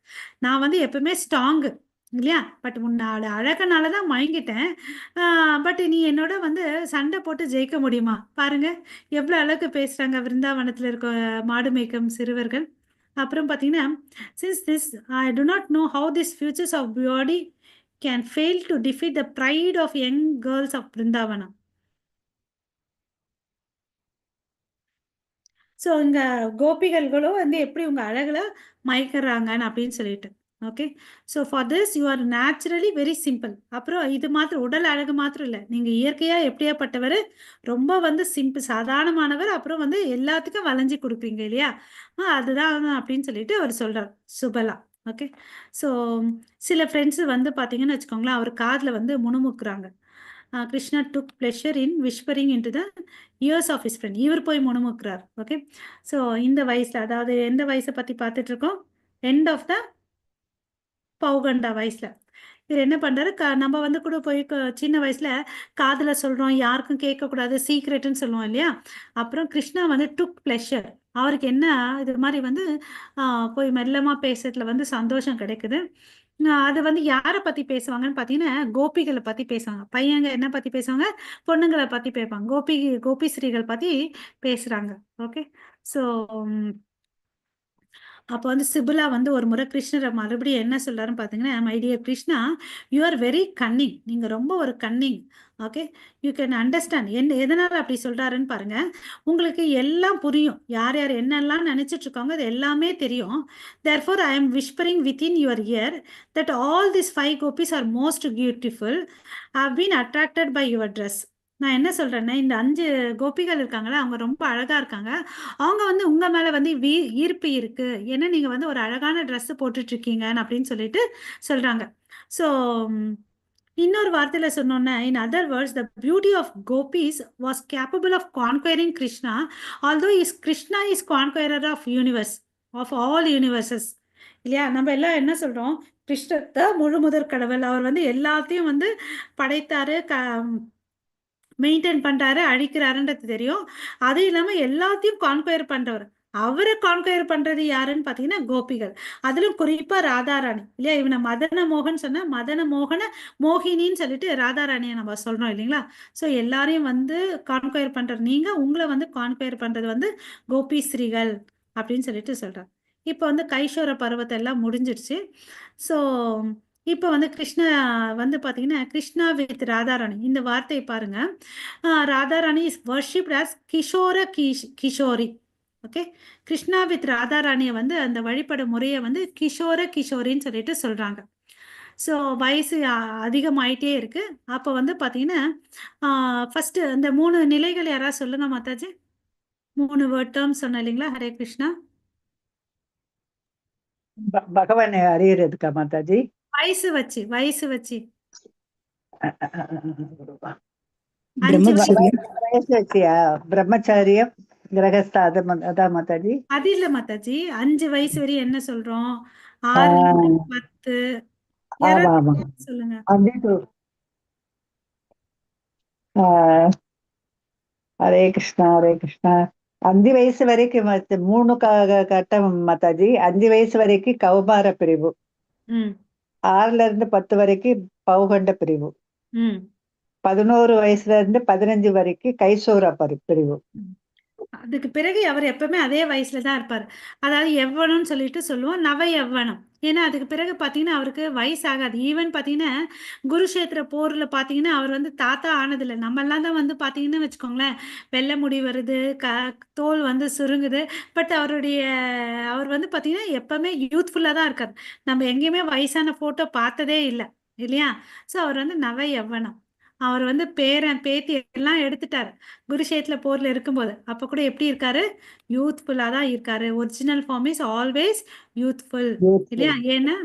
நான் வந்து எப்பவுமே ஸ்ட்ராங்கு. இல்லையா? பட் உன்னோட அழகுனால தான் மயங்கிட்டேன். ஆ பட் நீ என்னோட வந்து சண்டை போட்டு ஜெயிக்க முடியுமா? பாருங்க, எவ்ளோ அளவுக்கு பேசுறாங்க விருந்தாவனத்தில இருக்க மாடு மேய்க்கும் சிறுவர்கள். அப்புறம் பார்த்தீங்கன்னா, since this I do not know how these futures of body can fail to defeat the pride of young girls of Vrindavana. So இங்க கோபிகள்களும் வந்து எப்படி உங்க அழகுல மயக்கறாங்கன்னு அப்படின்னு சொல்லிட்டு okay. So for this you are naturally very simple. அப்புறம் இது மாத்திரம் உடல் அழகு மாத்திரம் இல்லை, நீங்க இயற்கையா எப்படியாப்பட்டவர், ரொம்ப வந்து சிம்பிள் சாதாரணமானவர். அப்புறம் வந்து எல்லாத்துக்கும் வளைஞ்சு கொடுக்குறீங்க இல்லையா, அதுதான் அப்படின்னு சொல்லிட்டு அவர் சொல்றார் சுபலா. ஓகே. ஸோ சில ஃப்ரெண்ட்ஸ் வந்து பார்த்தீங்கன்னு வச்சுக்கோங்களேன், அவர் காதில் வந்து முணுமுக்குறாங்க. Krishna took pleasure in whispering into the ears of his friend. இவர் போய் முணுமுக்குறார். ஓகே. ஸோ இந்த வயசுல, அதாவது எந்த வயசை பத்தி பார்த்துட்டு இருக்கோம், எண்ட் ஆஃப் த பௌகண்டா வயசுல இவர் என்ன பண்றாரு, நம்ம வந்து கூட போய் சின்ன வயசுல காதுல சொல்றோம், யாருக்கும் கேட்கக்கூடாது, சீக்ரெட்னு சொல்லுவோம் இல்லையா. அப்புறம் கிருஷ்ணா வந்து டுக் பிளஷர், அவருக்கு என்ன இது மாதிரி வந்து போய் மெல்லமா பேசுறதுல வந்து சந்தோஷம் கிடைக்குது. அது வந்து யாரை பத்தி பேசுவாங்கன்னு பார்த்தீங்கன்னா, கோபிகளை பத்தி பேசுவாங்க. பையங்க என்ன பத்தி பேசுவாங்க, பொண்ணுங்களை பத்தி பேசுவாங்க. கோபிஸ்ரீகள் பத்தி பேசுறாங்க. ஓகே. ஸோ அப்போ வந்து சிபுலா வந்து ஒரு முறை கிருஷ்ணரை மறுபடியும் என்ன சொல்றாருன்னு பார்த்தீங்கன்னா, my dear Krishna, you are very Canning. நீங்க ரொம்ப ஒரு Canning. Okay. You can understand. எதனால அப்படி சொல்றாருன்னு பாருங்க. உங்களுக்கு எல்லாம் புரியும், யார் யார் என்னெல்லாம் நினைச்சிட்டு இருக்காங்க, அது எல்லாமே தெரியும். therefore I am whispering within your ear that all these 5 gopis are most beautiful, have been attracted by your dress. நான் என்ன சொல்றேன்னா, இந்த 5 கோபிகள் இருக்காங்களா, அவங்க ரொம்ப அழகா இருக்காங்க. அவங்க வந்து உங்க மேல வந்து ஈர்ப்பு இருக்கு, ஏன்னா நீங்க வந்து ஒரு அழகான ட்ரெஸ் போட்டுட்டு இருக்கீங்க அப்படின்னு சொல்லிட்டு சொல்றாங்க. ஸோ இன்னொரு வார்த்தையில சொன்னோன்னா, in other words the beauty of gopis was capable of conquering Krishna, although Krishna is conqueror of universe, of all universes இல்லையா. நம்ம எல்லாம் என்ன சொல்றோம், கிருஷ்ணத்தை முழு முதற் கடவுள், அவர் வந்து எல்லாத்தையும் வந்து படைத்தாரு, மெயின்டைன் பண்றாரு, அழிக்கிறாருன்றது தெரியும். அது இல்லாம எல்லாத்தையும் கான்கொயர் பண்றவர். அவரை கான்கொயர் பண்றது யாருன்னு பாத்தீங்கன்னா கோபிகள். அதிலும் குறிப்பா ராதாராணி இல்லையா. இவனை மதன மோகன் சொன்னா, மதன மோகன மோகினின்னு சொல்லிட்டு ராதாராணியை நம்ம சொல்றோம் இல்லைங்களா. ஸோ எல்லாரையும் வந்து கான்கொயர் பண்றது நீங்க, உங்களை வந்து கான்கொயர் பண்றது வந்து கோபிஸ்ரீகள் அப்படின்னு சொல்லிட்டு சொல்றாரு. இப்போ வந்து கைஷோர பருவத்தை எல்லாம் முடிஞ்சிடுச்சு. ஸோ இப்போ வந்து கிருஷ்ணா வந்து பார்த்தீங்கன்னா, கிருஷ்ணா வித் ராதாராணி இந்த வார்த்தையை பாருங்க. Radharani is worshipped as Kishori. Okay. Krishna with ராதாராணியை வந்து அந்த வழிபட முறையை வந்து கிஷோரின்னு சொல்லிட்டு சொல்றாங்க. ஸோ வயசு அதிகமாயிட்டே இருக்கு. அப்போ வந்து பார்த்தீங்கன்னா, ஃபர்ஸ்ட் இந்த 3 நிலைகள் யாராவது சொல்லுங்க மாதாஜி. 3 வேர்ட் டேர்ம்ஸ் சொன்னேன் இல்லைங்களா. ஹரே கிருஷ்ணா. பகவானை அறியறதுக்கா மாதாஜி? வயசு வச்சு வயசு வச்சியா? பிரம்மச்சாரியம், கிரகஸ்தா, அதான் மாதாஜி. அது இல்ல மாதாஜி, 5 வயசு வரையும் என்ன சொல்றோம், 6 10 சொல்லுங்க. ஹரே கிருஷ்ணா ஹரே கிருஷ்ணா. 5 வயசு வரைக்கும் 3 கட்டம் மாதாஜி. 5 வயசு வரைக்கும் கௌமார பிரிவு, 6ல இருந்து 10 வரைக்கும் பௌகண்ட பிரிவு, 11 வயசுல இருந்து 15 வரைக்கும் கைசோர பிரிவு. அதுக்கு பிறகு அவர் எப்பவுமே அதே வயசுல தான் இருப்பார். அதாவது எவ்வளவுன்னு சொல்லிட்டு சொல்லுவோம், நவ எவ்வனம். ஏன்னா அதுக்கு பிறகு பார்த்தீங்கன்னா அவருக்கு வயசாகாது. ஈவன் பார்த்தீங்கன்னா குருஷேத்திர போர்ல பார்த்தீங்கன்னா அவர் வந்து தாத்தா ஆனதில்லை. நம்ம எல்லாம் தான் வந்து பார்த்தீங்கன்னு வச்சுக்கோங்களேன், வெள்ளை முடி வருது, தோல் வந்து சுருங்குது. பட் அவர் வந்து பார்த்தீங்கன்னா எப்பவுமே யூத்ஃபுல்லாக தான் இருக்கார். நம்ம எங்கேயுமே வயசான போட்டோ பார்த்ததே இல்லை இல்லையா. ஸோ அவர் வந்து நவ எவ்வனம். அவர் வந்து பேரன் பேத்தி எல்லாம் எடுத்துட்டாரு குருஷேத்திர போர்ல இருக்கும்போது. அப்ப கூட எப்படி இருக்காரு, யூத்ஃபுல்லா தான் இருக்காரு. Original form is always youthful இல்லையா. ஏன்னா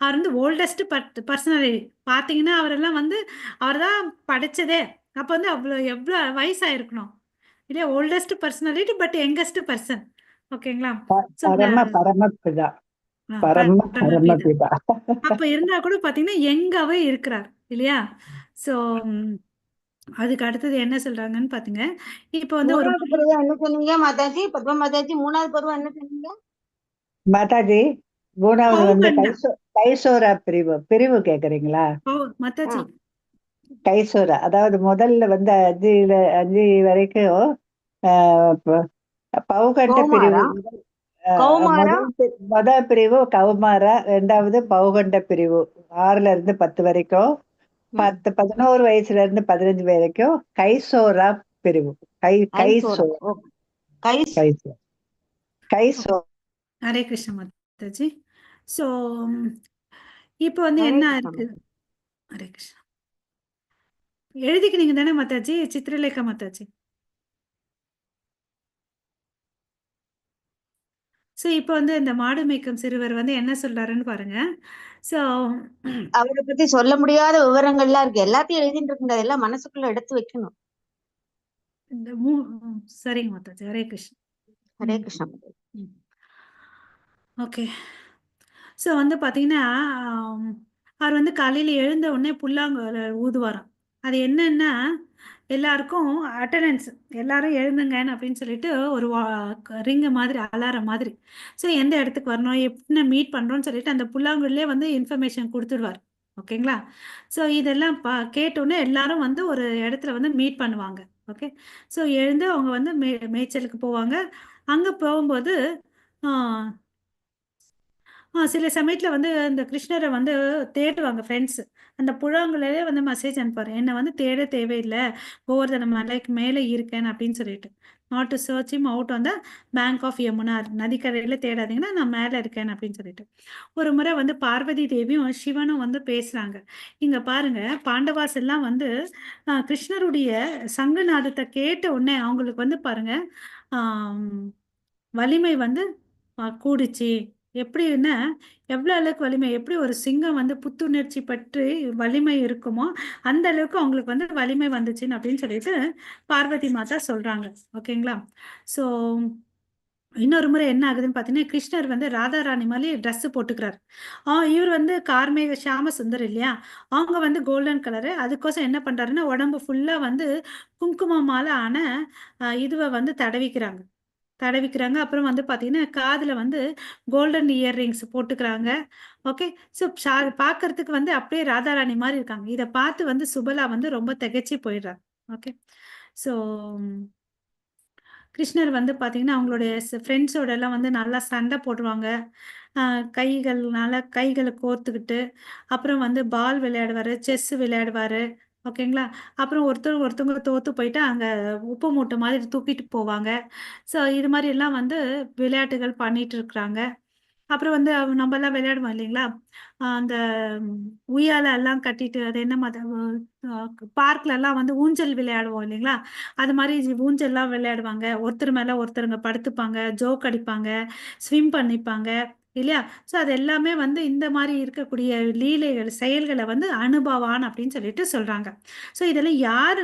அவர் வந்து ஓல்டஸ்ட் பர்சனாலிட்டி. பாத்தீங்கன்னா அவரெல்லாம் வந்து அவர் தான் படிச்சதே. அப்ப வந்து எவ்வளோ வயசாயிருக்கணும் இல்லையா. Oldest personality but youngest person. ஓகேங்களா. அப்ப இருந்தா கூட பாத்தீங்கன்னா எங்காவே இருக்கிறார் இல்லையா. சோ அதுக்கு அடுத்தது என்ன சொல்றாங்கன்னு பாத்தீங்க. இப்ப வந்து ஒரு என்ன சொன்னீங்க மாதாஜி? பத்மா மாதாஜி, 3வது பருவம் என்ன சொன்னீங்க மாதாஜி? 3வது வந்து கைசோரா பிரிவு கேக்குறீங்களா மாதாஜி? கைசோரா அதாவது முதல்ல வந்து 5 வரைக்கும் பௌகண்ட பிரிவு, கௌமாரா முதல் பிரிவு கௌமாரா, 2வது பௌகண்ட பிரிவு 6ல இருந்து 10 வரைக்கும், 11 வயசுல இருந்து 15 வரைக்கும் கைசோரா பிரிவு. கைசோரா கைசோ கை கைசோ கைசோ ஹரே கிருஷ்ண மாதாஜி. ஸோ இப்போ வந்து ஹரே என்ன கிருஷ்ணா இருக்கு? ஹரே கிருஷ்ணா. எழுதிக்கிறீங்க தானே மாதாஜி? சித்திரலேகா மாதாஜி. ஸோ இப்போ வந்து இந்த மாடு மேய்க்கும் சிறுவர் வந்து என்ன சொல்றாருன்னு பாருங்க. ஸோ அவரை பத்தி சொல்ல முடியாத விவரங்கள்லாம் இருக்கு. எல்லாத்தையும் எழுதிட்டு இருக்க முடியாது, எல்லாம் மனசுக்குள்ள எடுத்து வைக்கணும். இந்த சரிங்க மாதாஜி. ஹரே கிருஷ்ணா. ஹரே கிருஷ்ணா. ஓகே. ஸோ வந்து பார்த்தீங்கன்னா, அவர் வந்து காலையில் எழுந்த உடனே புல்லாங்குழல ஊதுவாராம். அது என்னன்னா, எல்லாருக்கும் அட்டெண்டன்ஸ் எல்லாரும் எழுந்துங்கன்னு அப்படின்னு சொல்லிட்டு ஒரு ரிங்கு மாதிரி அலாரம் மாதிரி. ஸோ எந்த இடத்துக்கு வரணும், எப்படி மீட் பண்ணுறோன்னு சொல்லிட்டு அந்த புல்லாங்குழலே வந்து இன்ஃபர்மேஷன் கொடுத்துடுவார். ஓகேங்களா? ஸோ இதெல்லாம் கேட்டோன்னே எல்லாரும் வந்து ஒரு இடத்துல வந்து மீட் பண்ணுவாங்க. ஓகே. ஸோ எழுந்து அவங்க வந்து மேய்ச்சலுக்கு போவாங்க. அங்கே போகும்போது சில சமயத்தில் வந்து இந்த கிருஷ்ணரை வந்து தேடுவாங்க ஃப்ரெண்ட்ஸு. அந்த புழாங்குழலே வந்து மெசேஜ் அனுப்பார், என்னை வந்து தேட தேவையில்லை, கோவர்தன மலைக்கு மேலே இருக்கேன் அப்படின்னு சொல்லிட்டு. Not to search him out on the bank of Yamuna, நதிக்கரையில் தேடாதீங்கன்னா நான் மேலே இருக்கேன் அப்படின்னு சொல்லிட்டு. ஒரு முறை வந்து பார்வதி தேவியும் சிவனும் வந்து பேசுகிறாங்க. இங்கே பாருங்க, பாண்டவாஸ் எல்லாம் வந்து கிருஷ்ணருடைய சங்குநாதத்தை கேட்ட உடனே அவங்களுக்கு வந்து பாருங்க வலிமை வந்து கூடுச்சு. எப்படின்னா, எவ்வளோ அளவுக்கு வலிமை, எப்படி ஒரு சிங்கம் வந்து புத்துணர்ச்சி பற்றி வலிமை இருக்குமோ அந்த அளவுக்கு அவங்களுக்கு வந்து வலிமை வந்துச்சுன்னு அப்படின்னு சொல்லிட்டு பார்வதி மாதா சொல்றாங்க. ஓகேங்களா? ஸோ இன்னொரு முறை என்ன ஆகுதுன்னு பார்த்தீங்கன்னா, கிருஷ்ணர் வந்து ராதாராணி மாதிரி ட்ரெஸ் போட்டுக்கிறார். இவர் வந்து கார்மேக ஷியாம சுந்தர் இல்லையா, அவங்க வந்து கோல்டன் கலரு. அதுக்கோசம் என்ன பண்ணுறாருன்னா, உடம்பு ஃபுல்லாக வந்து குங்குமமால ஆன இதுவை வந்து தடவிக்கிறாங்க. அப்புறம் வந்து பார்த்தீங்கன்னா, காதில் வந்து கோல்டன் இயர்ரிங்ஸ் போட்டுக்கிறாங்க. ஓகே. ஸோ பார்க்கறதுக்கு வந்து அப்படியே ராதாராணி மாதிரி இருக்காங்க. இதை பார்த்து வந்து சுபலா வந்து ரொம்ப திகைச்சு போயிடுறாங்க. ஓகே. ஸோ கிருஷ்ணர் வந்து பார்த்தீங்கன்னா, அவங்களுடைய ஃப்ரெண்ட்ஸோட எல்லாம் வந்து நல்லா சண்டை போடுவாங்க. கைகளை கோர்த்துக்கிட்டு, அப்புறம் வந்து பால் விளையாடுவார், செஸ் விளையாடுவார். ஓகேங்களா? அப்புறம் ஒருத்தவங்க தோற்று போயிட்டு அங்கே உப்பு மூட்டை மாதிரி தூக்கிட்டு போவாங்க. ஸோ இது மாதிரி எல்லாம் வந்து விளையாட்டுகள் பண்ணிட்டு இருக்கிறாங்க. அப்புறம் வந்து நம்மலாம் விளையாடுவோம் இல்லைங்களா? அந்த உய்யால எல்லாம் கட்டிட்டு, அது என்ன பார்க்ல எல்லாம் வந்து ஊஞ்சல் விளையாடுவோம் இல்லைங்களா? அது மாதிரி ஊஞ்சல்லாம் விளையாடுவாங்க. ஒருத்தர் மேல ஒருத்தருங்க படுத்துப்பாங்க, ஜோக் அடிப்பாங்க, ஸ்விம் பண்ணிப்பாங்க இல்லையா? ஸோ அது எல்லாமே வந்து இந்த மாதிரி இருக்கக்கூடிய லீலைகள், செயல்களை வந்து அனுபவான் அப்படின்னு சொல்லிட்டு சொல்றாங்க. ஸோ இதெல்லாம் யாரு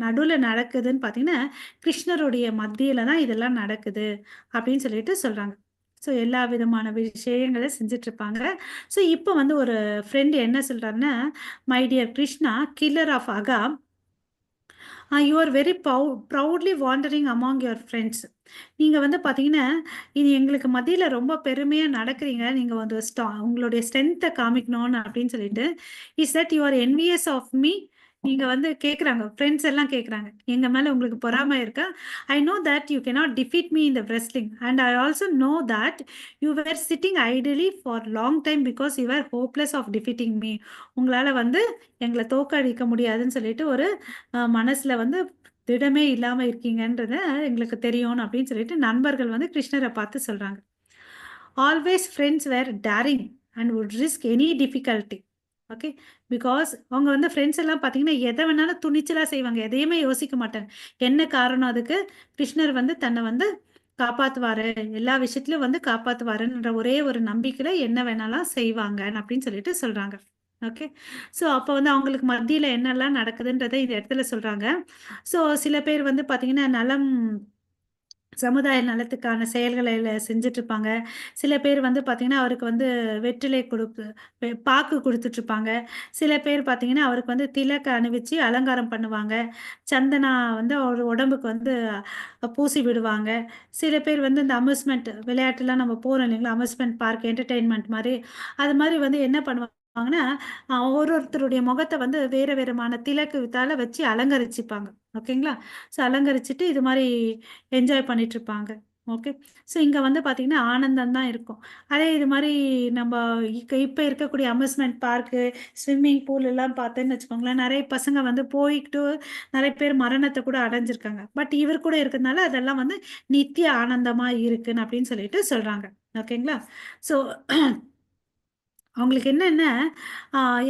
நடுவில் நடக்குதுன்னு பார்த்தீங்கன்னா, கிருஷ்ணருடைய மத்தியில தான் இதெல்லாம் நடக்குது அப்படின்னு சொல்லிட்டு சொல்றாங்க. ஸோ எல்லா விதமான விஷயங்களை செஞ்சுட்டு இருப்பாங்க. ஸோ இப்போ வந்து ஒரு ஃப்ரெண்டு என்ன சொல்றாருன்னா, my dear Krishna, killer of Agha, you are very proudly wandering among your friends. நீங்கள் வந்து பார்த்தீங்கன்னா, இது எங்களுக்கு மத்தியில் ரொம்ப பெருமையாக நடக்கிறீங்க. நீங்கள் வந்து உங்களுடைய ஸ்ட்ரென்த்தை காமிக்கணும்னு அப்படின்னு சொல்லிட்டு, is that you are envious of me. நீங்கள் வந்து கேட்குறாங்க, ஃப்ரெண்ட்ஸ் எல்லாம் கேட்குறாங்க, எங்கள் மேலே உங்களுக்கு பொறாமை இருக்கா? I know that you cannot defeat me in the wrestling and I also know that you were sitting idly for long time because you were hopeless of defeating me. உங்களால் வந்து எங்களை தோக்கடிக்க முடியாதுன்னு சொல்லிட்டு ஒரு மனசில் வந்து திடமே இல்லாமல் இருக்கீங்கன்றத எங்களுக்கு தெரியும் அப்படின்னு சொல்லிட்டு நண்பர்கள் வந்து கிருஷ்ணரை பார்த்து சொல்கிறாங்க. Always friends were daring and would risk any difficulty. Okay. Because அவங்க வந்து ஃப்ரெண்ட்ஸ் எல்லாம் பார்த்தீங்கன்னா எதை வேணாலும் துணிச்சலாக செய்வாங்க, எதையுமே யோசிக்க மாட்டாங்க. என்ன காரணம் அதுக்கு? கிருஷ்ணர் வந்து தன்னை வந்து காப்பாற்றுவார், எல்லா விஷயத்துலையும் வந்து காப்பாற்றுவாருன்ற ஒரே ஒரு நம்பிக்கையில் என்ன வேணாலும் செய்வாங்க அப்படின்னு சொல்லிட்டு சொல்கிறாங்க. ஓகே. ஸோ அப்போ வந்து அவங்களுக்கு மத்தியில் என்னெல்லாம் நடக்குதுன்றதை இந்த இடத்துல சொல்கிறாங்க. ஸோ சில பேர் வந்து பார்த்தீங்கன்னா சமுதாய நலத்துக்கான செயல்களை செஞ்சுட்டு இருப்பாங்க. சில பேர் வந்து பார்த்தீங்கன்னா அவருக்கு வந்து வெற்றிலை பாக்கு கொடுத்துட்ருப்பாங்க. சில பேர் பார்த்தீங்கன்னா அவருக்கு வந்து திலக்கு அணிவிச்சு அலங்காரம் பண்ணுவாங்க. சந்தனா வந்து அவர் உடம்புக்கு வந்து பூசி விடுவாங்க. சில பேர் வந்து இந்த அம்யூஸ்மெண்ட் விளையாட்டுலாம் நம்ம போகிறோம் இல்லைங்களா, அம்யூஸ்மெண்ட் பார்க் என்டர்டெயின்மெண்ட் மாதிரி, அது மாதிரி வந்து என்ன பண்ணுவாங்கன்னா ஒருத்தருடைய முகத்தை வந்து வேறு வேறுமான திலக்கு வித்தால வச்சு அலங்கரிச்சுப்பாங்க. ஓகேங்களா? ஸோ அலங்கரிச்சுட்டு இது மாதிரி என்ஜாய் பண்ணிட்டு இருப்பாங்க. ஓகே. ஸோ இங்கே வந்து பார்த்தீங்கன்னா ஆனந்தம் தான் இருக்கும். அதே இது மாதிரி நம்ம இப்போ இருக்கக்கூடிய அம்யூஸ்மெண்ட் பார்க்கு, ஸ்விம்மிங் பூல் எல்லாம் பார்த்தேன்னு வச்சுக்கோங்களேன், நிறைய பசங்க வந்து போய்கிட்டு நிறைய பேர் மரணத்தை கூட அடைஞ்சிருக்காங்க. பட் இவர் கூட இருக்கிறதுனால அதெல்லாம் வந்து நித்திய ஆனந்தமா இருக்குன்னு அப்படின்னு சொல்லிட்டு சொல்றாங்க. ஓகேங்களா? ஸோ அவங்களுக்கு என்னன்னா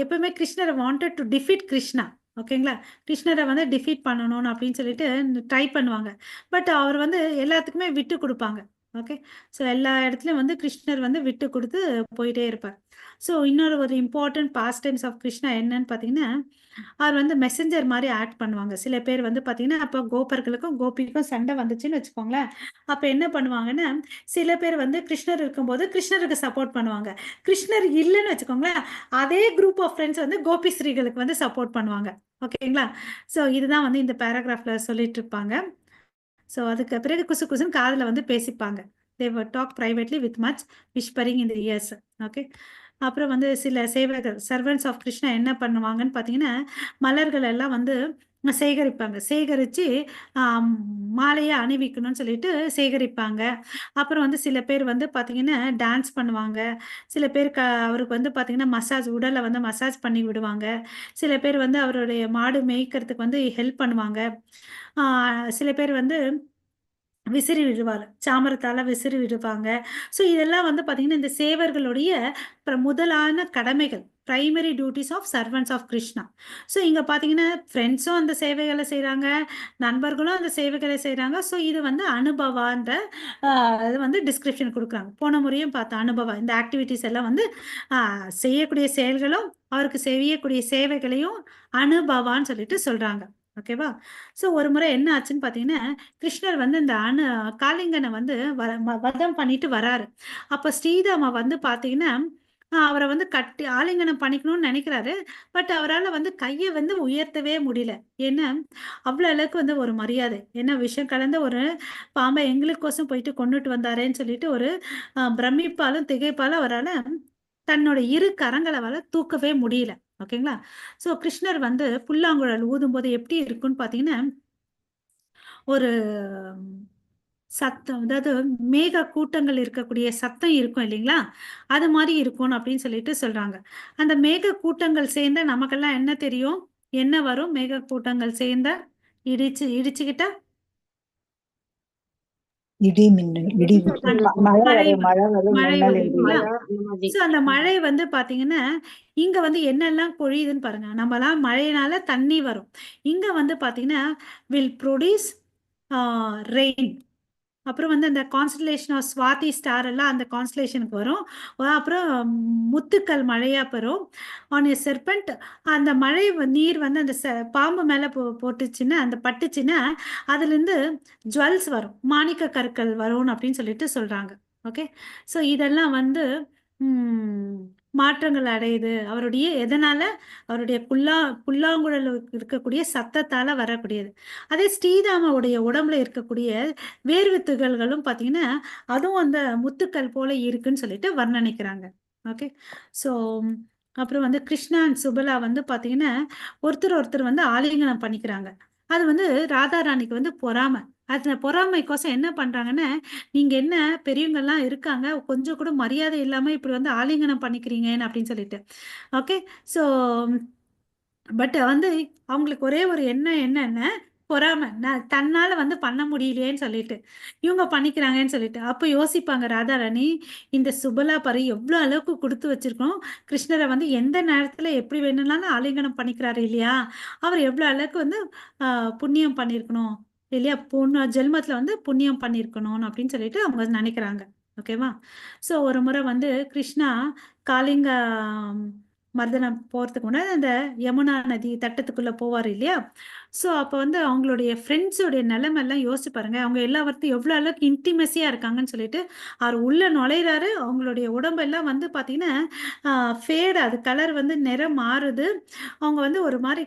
எப்பவுமே கிருஷ்ணரை வாண்டட் டு டிஃபீட் கிருஷ்ணா. ஓகேங்களா? கிருஷ்ணரை வந்து டிஃபீட் பண்ணணும்னு அப்படின்னு சொல்லிட்டு ட்ரை பண்ணுவாங்க. பட் அவர் வந்து எல்லாத்துக்குமே விட்டு கொடுப்பாங்க. ஓகே. ஸோ எல்லா இடத்துலையும் வந்து கிருஷ்ணர் வந்து விட்டு கொடுத்து போயிட்டே இருப்பார். ஸோ இன்னொரு ஒரு important pastimes of Krishna என்னன்னு பார்த்தீங்கன்னா, அவர் வந்து மெசஞ்சர் மாதிரி ஆக்ட் பண்ணுவாங்க. சில பேர் வந்து பார்த்தீங்கன்னா, அப்போ கோபர்களுக்கும் கோபிக்கும் சண்டை வந்துச்சுன்னு வச்சுக்கோங்களேன். அப்போ என்ன பண்ணுவாங்கன்னா, சில பேர் வந்து கிருஷ்ணர் இருக்கும்போது கிருஷ்ணருக்கு சப்போர்ட் பண்ணுவாங்க. கிருஷ்ணர் இல்லைன்னு வச்சுக்கோங்களேன், அதே குரூப் ஆஃப் ஃப்ரெண்ட்ஸ் வந்து கோபி ஸ்ரீகளுக்கு வந்து சப்போர்ட் பண்ணுவாங்க. ஓகேங்களா? ஸோ இதுதான் வந்து இந்த பேராகிராஃப்ல சொல்லிட்டு இருப்பாங்க. ஸோ அதுக்கு பிறகு குசு குசுன்னு காதுல வந்து பேசிப்பாங்க. They were talk privately with much whispering in the ears. Okay. அப்புறம் வந்து சில சேவகர் சர்வன்ட்ஸ் ஆஃப் கிருஷ்ணா என்ன பண்ணுவாங்கன்னு பார்த்தீங்கன்னா, மலர்கள் எல்லாம் வந்து சேகரிப்பாங்க. சேகரித்து மாலையை அணிவிக்கணும்னு சொல்லிட்டு சேகரிப்பாங்க. அப்புறம் வந்து சில பேர் வந்து பார்த்தீங்கன்னா டான்ஸ் பண்ணுவாங்க. சில பேர் அவருக்கு வந்து பார்த்தீங்கன்னா மசாஜ் உடலை வந்து மசாஜ் பண்ணி விடுவாங்க. சில பேர் வந்து அவருடைய மாடு மேய்க்கிறதுக்கு வந்து ஹெல்ப் பண்ணுவாங்க. சில பேர் வந்து விசிறி விடுவார். சாமரத்தால விசிறி விடுவாங்க. ஸோ இதெல்லாம் வந்து பார்த்தீங்கன்னா, இந்த சேவர்களுடைய முதலான கடமைகள். Primary duties of servants of Krishna. So இங்க பார்த்தீங்கன்னா, ஃப்ரெண்ட்ஸும் அந்த சேவைகள செய்றாங்க, நண்பர்களும் அந்த சேவைகளை செய்றாங்க. ஸோ இது வந்து அனுபவான்ற இது வந்து டிஸ்கிரிப்ஷன் குடுக்குறாங்க. போன முறையும் பார்த்தோம் அனுபவா. இந்த ஆக்டிவிட்டீஸ் எல்லாம் வந்து அ செய்யக்கூடிய செயல்களும், அவருக்கு செய்யக்கூடிய சேவைகளையும் அனுபவான்னு சொல்லிட்டு சொல்றாங்க. ஓகேவா? ஸோ ஒரு முறை என்ன ஆச்சுன்னு பார்த்தீங்கன்னா, கிருஷ்ணர் வந்து இந்த காளிங்கனை வந்து வதம் பண்ணிட்டு வராரு. அப்ப ஸ்ரீதாமா வந்து பார்த்தீங்கன்னா, அவரை வந்து கட்டி ஆலிங்கனம் பண்ணிக்கணும்னு நினைக்கிறாரு. பட் அவரால வந்து கையை வந்து உயர்த்தவே முடியல. ஏன்னா, அவ்வளோ அளவுக்கு வந்து ஒரு மரியாதை. ஏன்னா விஷம் கலந்த ஒரு பாம்பை எங்களுக்கோசம் போயிட்டு கொண்டுட்டு வந்தாரேன்னு சொல்லிட்டு ஒரு பிரமிப்பாலும் திகைப்பாலும் அவரால தன்னோட இரு கரங்கள தூக்கவே முடியல. ஓகேங்களா? ஸோ கிருஷ்ணர் வந்து புல்லாங்குழல் ஊதும்போது எப்படி இருக்குன்னு பார்த்தீங்கன்னா, ஒரு சத்தம், அதாவது மேக கூட்டங்கள் இருக்கக்கூடிய சத்தம் இருக்கும் இல்லைங்களா? அது மாரி இருக்கும் அப்படின்னு சொல்லிட்டு சொல்றாங்க. அந்த மேக கூட்டங்கள் சேர்ந்தா நமக்கெல்லாம் என்ன தெரியும்? என்ன வரும் மேக கூட்டங்கள் சேர்ந்தா? இடிச்சுக்கிட்டா? இடி மின்னல் இடி மழை மழை வரும், மழை வரும், மழை மின்னல் வரும் இடி. இல்லைங்களா? மழை அந்த மாதிரி. ஸோ அந்த மழை வந்து பார்த்தீங்கன்னா, இங்க வந்து என்னெல்லாம் பொழியுதுன்னு பாருங்க. நம்மலாம் மழையினால தண்ணி வரும். இங்க வந்து பார்த்தீங்கன்னா, வில் ப்ரொடியூஸ் ரெயின். அப்புறம் வந்து அந்த கான்ஸ்டலேஷன் ஆஃப் ஸ்வாதி ஸ்டார் எல்லாம் அந்த கான்ஸ்டலேஷனுக்கு வரும். அப்புறம் முத்துக்கள் மழையா பெறும். ஆன் எ செர்பென்ட் அந்த மழை நீர் வந்து அந்த பாம்பு மேலே போட்டுச்சுன்னா அந்த பட்டுச்சுன்னா அதுலேருந்து ஜுவல்ஸ் வரும், மாணிக்க கற்கள் வரும் அப்படின்னு சொல்லிட்டு சொல்றாங்க. ஓகே. ஸோ இதெல்லாம் வந்து மாற்றங்கள் அடையுது அவருடைய எதனால அவருடைய புல்லாங்குழல் இருக்கக்கூடிய சத்தத்தால வரக்கூடியது. அதே ஸ்ரீராமவுடைய உடம்புல இருக்கக்கூடிய வேர்வை துகள்களும் பார்த்தீங்கன்னா, அதுவும் அந்த முத்துக்கள் போல இருக்குன்னு சொல்லிட்டு வர்ணனிக்கிறாங்க. ஓகே. ஸோ அப்புறம் வந்து கிருஷ்ணா அண்ட் சுபலா வந்து பார்த்தீங்கன்னா, ஒருத்தர் வந்து ஆலிங்கனம் பண்ணிக்கிறாங்க. அது வந்து ராதா ராணிக்கு வந்து பொறாமை. அந்த பொறாமைக்கோசம் என்ன பண்றாங்கன்னா, நீங்க என்ன பெரியவங்கலாம் இருக்காங்க, கொஞ்சம் கூட மரியாதை இல்லாம இப்படி வந்து ஆலிங்கனம் பண்ணிக்கிறீங்கன்னு அப்படின்னு சொல்லிட்டு. ஓகே. ஸோ பட் வந்து அவங்களுக்கு ஒரே ஒரு எண்ணம் என்னன்னா, பொறாமை. நான் தன்னால வந்து பண்ண முடியலையேன்னு சொல்லிட்டு. இவங்க பண்ணிக்கிறாங்கன்னு சொல்லிட்டு. அப்ப யோசிப்பாங்க ராதாராணி, இந்த சுபலா பாரு எவ்ளோ அளவுக்கு குடுத்து வச்சிருக்கோம். கிருஷ்ணர வந்து எந்த நேரத்துல எப்படி வேணும்னாலும் ஆலிங்கனம் பண்ணிக்கிறாரு இல்லையா? அவர் எவ்ளோ அளவுக்கு வந்து அ புண்ணியம் பண்ணியிருக்கணும் இல்லையா? ஜென்மத்துல வந்து புண்ணியம் பண்ணியிருக்கணும்னு அப்படின்னு சொல்லிட்டு அவங்க நெனைக்கிறாங்க. ஓகேவா? ஸோ ஒரு முறை வந்து கிருஷ்ணா காளிங்க மர்தனம் போறதுக்கு முன்னாடி அந்த யமுனா நதி தட்டத்துக்குள்ள போவாரு இல்லையா? ஸோ அப்போ வந்து அவங்களுடைய ஃப்ரெண்ட்ஸோடைய நிலைமைலாம் யோசிச்சு பாருங்க. அவங்க எல்லாவர்த்தையும் எவ்வளோ அளவுக்கு இன்டிமெசியா இருக்காங்கன்னு சொல்லிட்டு, அவர் உள்ள நுழையிறாரு. அவங்களுடைய உடம்பெல்லாம் வந்து பார்த்தீங்கன்னா, ஃபேட் அது கலர் வந்து நிறம் மாறுது. அவங்க வந்து ஒரு மாரி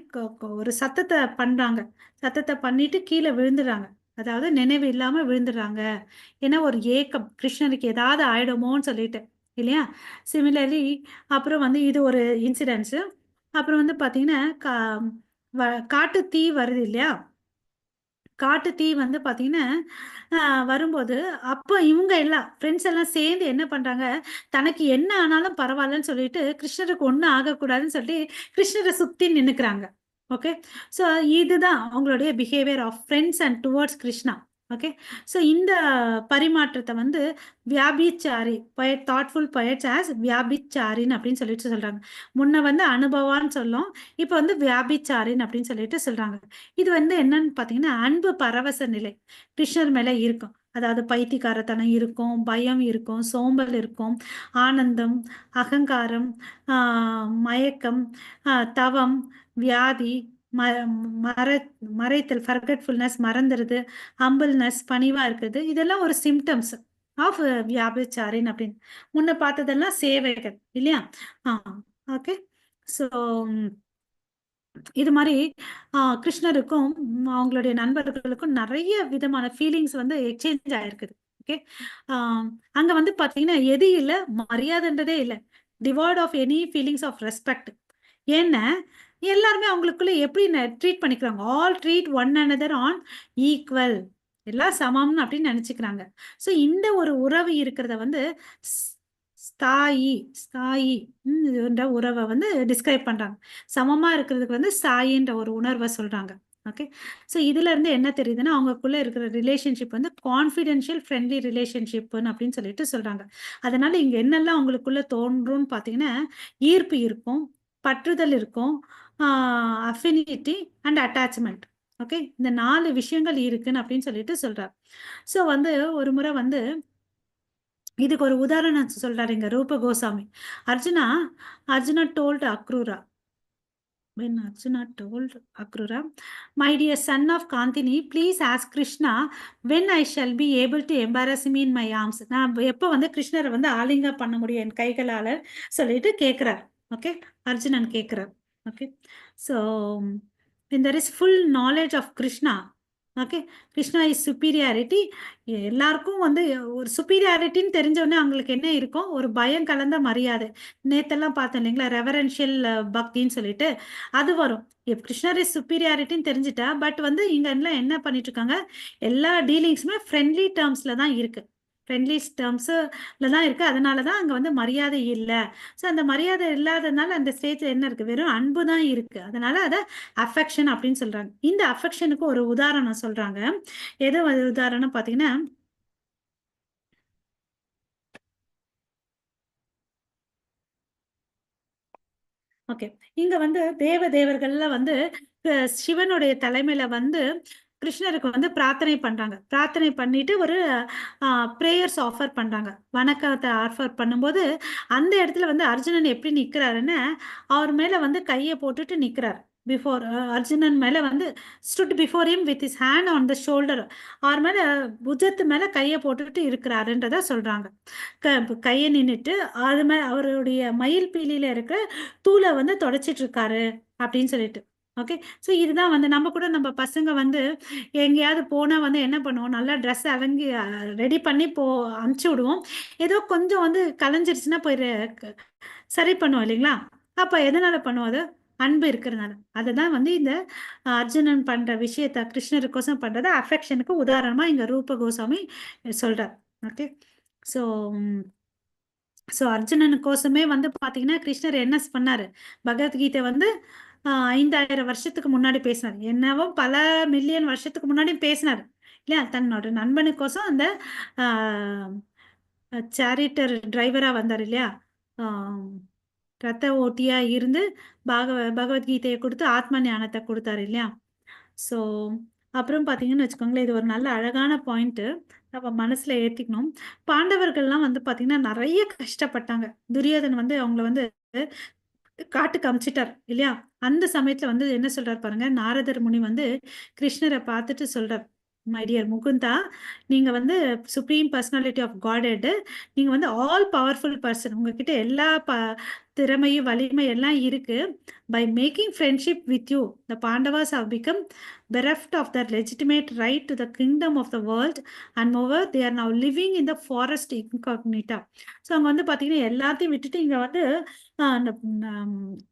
ஒரு சத்தத்த பண்றாங்க. சத்தத்த பண்ணிட்டு கீழ விழுந்துடுறாங்க. அதாவது நினைவு இல்லாம விழுந்துடுறாங்க. ஏன்னா ஒரு ஏக்கம். கிருஷ்ணருக்கு ஏதாவது ஆயிடுமோன்னு சொல்லிட்டு. இல்லையா? சிமிலர்லி அப்புறம் வந்து இது ஒரு இன்சிடென்ட்ஸு. அப்புறம் வந்து பார்த்தீங்கன்னா, காட்டு தீ வருது இல்லையா? காட்டு தீ வந்து பாத்தீங்கன்னா வரும்போது அப்போ இவங்க எல்லாம் ஃப்ரெண்ட்ஸ் எல்லாம் சேர்ந்து என்ன பண்றாங்க, தனக்கு என்ன ஆனாலும் பரவாயில்லன்னு சொல்லிட்டு கிருஷ்ணருக்கு ஒன்றும் ஆகக்கூடாதுன்னு சொல்லி கிருஷ்ணரை சுத்தி நின்னுக்கிறாங்க. ஓகே. ஸோ இதுதான் அவங்களுடைய behaviour of friends and towards Krishna. Okay. So இந்த பரிமாற்றத்தை வந்து வியாபிச்சாரி பொயட் தாட்ஃபுல் பொயட்ஸ் ஆஸ் வியாபிச்சாரின்னு அப்படின்னு சொல்லிட்டு சொல்றாங்க. முன்ன வந்து அனுபவான்னு சொல்லும், இப்போ வந்து வியாபிச்சாரின்னு அப்படின்னு சொல்லிட்டு சொல்றாங்க. இது வந்து என்னன்னு பார்த்தீங்கன்னா அன்பு பரவச நிலை கிருஷ்ணர் மேல இருக்கும். அதாவது பைத்தியக்காரத்தனம் இருக்கும், பயம் இருக்கும், சோம்பல் இருக்கும், ஆனந்தம், அகங்காரம், மயக்கம், தவம், வியாதி, ம மற மறைத்தல், ஃபர்கெட்ஃபுல்னஸ், மறந்துடுது, ஹம்பிள்னஸ், பணிவா இருக்குது. இதெல்லாம் ஒரு சிம்டம்ஸ் ஆஃப் வியாபிச்சாரின் அப்படின்னு. முன்ன பார்த்ததெல்லாம் சேவைகள் இல்லையா? ஓகே. ஸோ இது மாதிரி கிருஷ்ணருக்கும் அவங்களுடைய நண்பர்களுக்கும் நிறைய விதமான ஃபீலிங்ஸ் வந்து எக்ஸ்சேஞ்ச் ஆயிருக்குது. ஓகே. அங்க வந்து பாத்தீங்கன்னா எது இல்லை, மரியாதைன்றதே இல்லை, devoid of any feelings of respect. ஏன்னா எல்லாருமே அவங்களுக்குள்ள எப்படி ட்ரீட் பண்ணிக்கிறாங்க, all treat one another on equal, எல்லாம் சமம்னு அப்படின்னு நினைச்சுக்கிறாங்க. ஸோ இந்த ஒரு உறவு இருக்கிறத வந்து ஸ்தாயி ஸ்தாயி என்ற உறவை வந்து டிஸ்கிரைப் பண்றாங்க. சமமா இருக்கிறதுக்கு வந்து ஸ்தாயின்ற ஒரு உணர்வை சொல்றாங்க. ஓகே. ஸோ இதுல இருந்து என்ன தெரியுதுன்னா அவங்களுக்குள்ள இருக்கிற ரிலேஷன்ஷிப் வந்து கான்ஃபிடென்ஷியல் ஃப்ரெண்ட்லி ரிலேஷன்ஷிப்னு அப்படின்னு சொல்லிட்டு சொல்றாங்க. அதனால இங்க என்னெல்லாம் அவங்களுக்குள்ள தோன்றும்னு பார்த்தீங்கன்னா ஈர்ப்பு இருக்கும், பற்றுதல் இருக்கும், அஃபினிட்டி அண்ட் அட்டாச்மெண்ட். ஓகே. இந்த 4 விஷயங்கள் இருக்குன்னு அப்படின்னு சொல்லிட்டு சொல்றாரு. ஸோ வந்து ஒரு முறை வந்து இதுக்கு ஒரு உதாரணம் சொல்றாரு இங்க Rupa Goswami. Arjuna told Akrura, when Arjuna told Akrura, my dear son of Kantini, please ask Krishna when I shall be able to embarrass him in my arms. நான் எப்போ வந்து கிருஷ்ணரை வந்து ஆலிங்கா பண்ண முடியும் என் கைகளால சொல்லிட்டு கேட்கிறார். ஓகே. அர்ஜுனன் கேட்கிறார். Okay. So when there is full knowledge of Krishna, okay, Krishna is superiority. எல்லாருக்கும் வந்து ஒரு சுப்பீரியாரிட்டின்னு தெரிஞ்சவொடனே அவங்களுக்கு என்ன இருக்கும், ஒரு பயம் கலந்த மரியாதை. நேத்தெல்லாம் பார்த்தோம் இல்லைங்களா, ரெவரன்ஷியல் பக்தின்னு சொல்லிட்டு அது வரும். கிருஷ்ணர் இஸ் சுப்பீரியாரிட்டின்னு தெரிஞ்சுட்டா, பட் வந்து இங்க எல்லாம் என்ன பண்ணிட்டு இருக்காங்க, எல்லா டீலிங்ஸுமே ஃப்ரெண்ட்லி டேர்ம்ஸ்ல தான் இருக்கு, ஃப்ரெண்ட்லி டேர்ம்ஸ்ல தான் இருக்கு. அதனாலதான் அங்க வந்து மரியாதை இல்லை. ஸோ அந்த மரியாதை இல்லாததுனால அந்த ஸ்டேஜ்ல என்ன இருக்கு, வெறும் அன்பு தான் இருக்கு. அதனால அதை அஃபெக்ஷன் அப்படின்னு சொல்றாங்க. இந்த அஃபெக்ஷனுக்கு ஒரு உதாரணம் சொல்றாங்க. எது உதாரணம் பாத்தீங்கன்னா, ஓகே, இங்க வந்து தேவர்கள்ல வந்து சிவனுடைய தலைமையில வந்து கிருஷ்ணருக்கு வந்து பிரார்த்தனை பண்றாங்க. பிரார்த்தனை பண்ணிட்டு ஒரு பிரேயர்ஸ் ஆஃபர் பண்றாங்க, வணக்கத்தை ஆஃபர் பண்ணும்போது அந்த இடத்துல வந்து அர்ஜுனன் எப்படி நிக்கிறாருன்னு அவர் மேல வந்து கையை போட்டுட்டு நிக்கிறார். பிஃபோர் அர்ஜுனன் மேல வந்து stood before him with his hand on the shoulder, அவர் மேல புஜத்து மேல கையை போட்டுட்டு இருக்கிறாருன்றத சொல்றாங்க. கையை நின்றுட்டு அது மேல அவருடைய மயில் பீலியில இருக்கிற தூளை வந்து தொடச்சிட்டு இருக்காரு அப்படின்னு சொல்லிட்டு. ஓகே. ஸோ இதுதான் வந்து நம்ம கூட நம்ம பசங்க வந்து எங்கேயாவது போனால் வந்து என்ன பண்ணுவோம், நல்லா ட்ரெஸ் அலங்கி ரெடி பண்ணி அனுப்பிச்சி விடுவோம். ஏதோ கொஞ்சம் வந்து கலைஞ்சிருச்சுன்னா போய் சரி பண்ணுவோம் இல்லைங்களா. அப்போ எதனால பண்ணுவோம், அது அன்பு இருக்கிறதுனால. அதுதான் வந்து இந்த அர்ஜுனன் பண்ற விஷயத்த கிருஷ்ணருக்கோசம் பண்றத அஃபெக்ஷனுக்கு உதாரணமா இங்க ரூப கோசாமி சொல்றார். ஓகே. ஸோ அர்ஜுனனுக்கோசமே வந்து பாத்தீங்கன்னா கிருஷ்ணர் என்ன பண்ணாரு, பகவத்கீதை வந்து 5000 வருஷத்துக்கு முன்னாடி பேசினார். என்னவோ பல மில்லியன் வருஷத்துக்கு முன்னாடி பேசினார் இல்லையா. தன்னோட நண்பனுக்கோசம் அந்த சேரிட்டர் டிரைவரா வந்தார் இல்லையா, ரத்த ஓட்டியா இருந்து பகவத்கீதையை கொடுத்து ஆத்ம ஞானத்தை கொடுத்தாரு இல்லையா. ஸோ அப்புறம் பார்த்தீங்கன்னு வச்சுக்கோங்களேன், இது ஒரு நல்ல அழகான பாயிண்ட்டு நம்ம மனசுல ஏற்றிக்கணும். பாண்டவர்கள்லாம் வந்து பார்த்தீங்கன்னா நிறைய கஷ்டப்பட்டாங்க. துரியோதன் வந்து அவங்கள வந்து காட்டுக்கு அமிச்சிட்டார் இல்லையா. அந்த சமயத்துல வந்து என்ன சொல்றாரு பாருங்க, நாரதர் முனி வந்து கிருஷ்ணரை பார்த்துட்டு சொல்றார், மை டியர் முகுந்தா, நீங்க வந்து supreme personality of Godhead, நீங்க வந்து ஆல் பவர்ஃபுல் பர்சன், உங்ககிட்ட எல்லா திறமையும் வலிமை எல்லாம் இருக்கு. By making friendship with you the Pandavas have become bereft of their legitimate right to the kingdom of the world and moreover they are now living in the forest incognita. So அவங்க வந்து பார்த்தீங்கன்னா எல்லாத்தையும் விட்டுட்டு இங்கே வந்து அந்த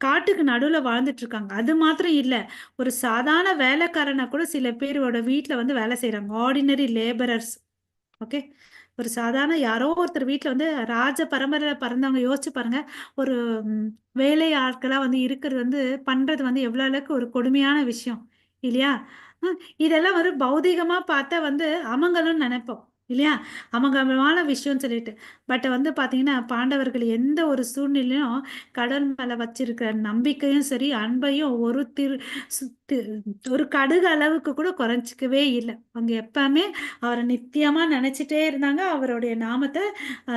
காட்டுக்கு நடுவில் வாழ்ந்துட்டு இருக்காங்க. அது மாத்திரம் இல்லை, ஒரு சாதாரண வேலைக்காரனை கூட சில பேரோட வீட்டில் வந்து வேலை செய்கிறாங்க, ஆர்டினரி லேபரர்ஸ். ஓகே, ஒரு சாதாரண யாரோ ஒருத்தர் வீட்டில் வந்து ராஜ பரம்பரையில் பிறந்தவங்க யோசிச்சு பாருங்க, ஒரு வேலை ஆட்களாக வந்து இருக்கிறது வந்து பண்ணுறது வந்து எவ்வளோ அளவுக்கு ஒரு கொடுமையான விஷயம் இல்லையா? இதெல்லாம் ஒரு பௌதிகமா பார்த்தா வந்து அமங்கலம்னு நினைப்போம் இல்லையா, அமங்கலமான விஷயம்னு சொல்லிட்டு. பட் வந்து பார்த்தீங்கன்னா பாண்டவர்கள் எந்த ஒரு சூழ்நிலையும் கடல் மேலே வச்சிருக்கிற நம்பிக்கையும் சரி அன்பையும் ஒரு கடுகு அளவுக்கு கூட குறைஞ்சிக்கவே இல்லை. அவங்க எப்பவுமே அவரை நித்தியமா நினைச்சிட்டே இருந்தாங்க, அவருடைய நாமத்தை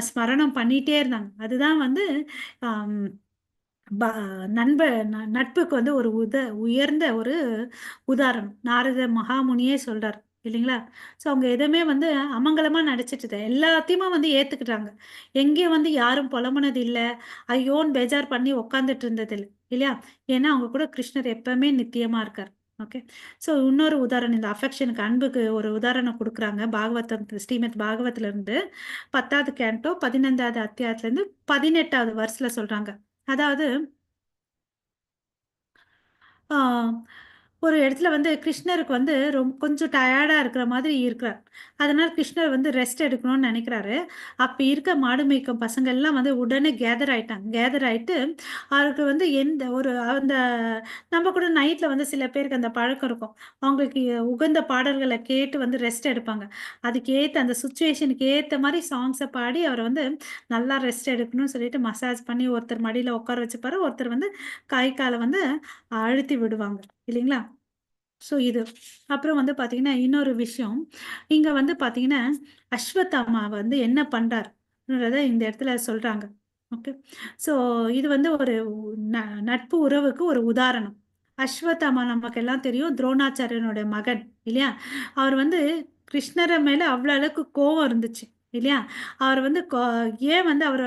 ஸ்மரணம் பண்ணிட்டே இருந்தாங்க. அதுதான் வந்து நட்புக்கு வந்து ஒரு உயர்ந்த ஒரு உதாரணம் நாரத மகாமுனியே சொல்றார் இல்லைங்களா? ஸோ அவங்க எதுவுமே வந்து அமங்கலமா நடிச்சிட்டு எல்லாத்தையுமே வந்து ஏத்துக்கிட்டாங்க. எங்கேயும் வந்து யாரும் புலம்புனது இல்லை, ஐயோன்னு பேஜார் பண்ணி உக்காந்துட்டு இருந்தது இல்லை இல்லையா? ஏன்னா அவங்க கூட கிருஷ்ணர் எப்பவுமே நித்தியமா இருக்கார். ஓகே, ஸோ இன்னொரு உதாரணம் இந்த அஃபெக்ஷனுக்கு அன்புக்கு ஒரு உதாரணம் கொடுக்குறாங்க பாகவதம், ஸ்ரீமத் பாகவத்துல இருந்து 10வது கேண்டோ 15வது அத்தியாயத்துல இருந்து 18வது வருஷத்துல சொல்றாங்க. அதாவது ஒரு இடத்துல வந்து கிருஷ்ணருக்கு வந்து கொஞ்சம் டயர்டாக இருக்கிற மாதிரி இருக்கிறார். அதனால் கிருஷ்ணர் வந்து ரெஸ்ட் எடுக்கணும்னு நினைக்கிறாரு. அப்போ இருக்க மாடு மேய்க்கும் பசங்கள்லாம் வந்து உடனே கேதர் ஆகிட்டு அவருக்கு வந்து எந்த ஒரு அந்த நம்ம கூட நைட்டில் வந்து சில பேருக்கு அந்த பழக்கம் இருக்கும், அவங்களுக்கு உகந்த பாடல்களை கேட்டு வந்து ரெஸ்ட் எடுப்பாங்க. அதுக்கு ஏற்ற அந்த சுச்சுவேஷனுக்கு ஏற்ற மாதிரி சாங்ஸை பாடி அவரை வந்து நல்லா ரெஸ்ட் எடுக்கணும்னு சொல்லிட்டு மசாஜ் பண்ணி ஒருத்தர் மடியில் உட்கார வச்சுப்பாரு, ஒருத்தர் வந்து கை காலை வந்து அழுத்தி விடுவாங்க இல்லைங்களா? ஸோ இது அப்புறம் வந்து பார்த்தீங்கன்னா இன்னொரு விஷயம், இங்கே வந்து பார்த்தீங்கன்னா அஸ்வத்தாமா வந்து என்ன பண்ணுறாருன்றத இந்த இடத்துல சொல்கிறாங்க. ஓகே, ஸோ இது வந்து ஒரு நட்பு உறவுக்கு ஒரு உதாரணம். அஸ்வத்தாமா நமக்கு எல்லாம் தெரியும், துரோணாச்சாரியனுடைய மகன் இல்லையா? அவர் வந்து கிருஷ்ணரை மேலே அவ்வளோ அளவுக்கு கோபம் இருந்துச்சு இல்லையா? அவர் வந்து ஏன் வந்து அவர்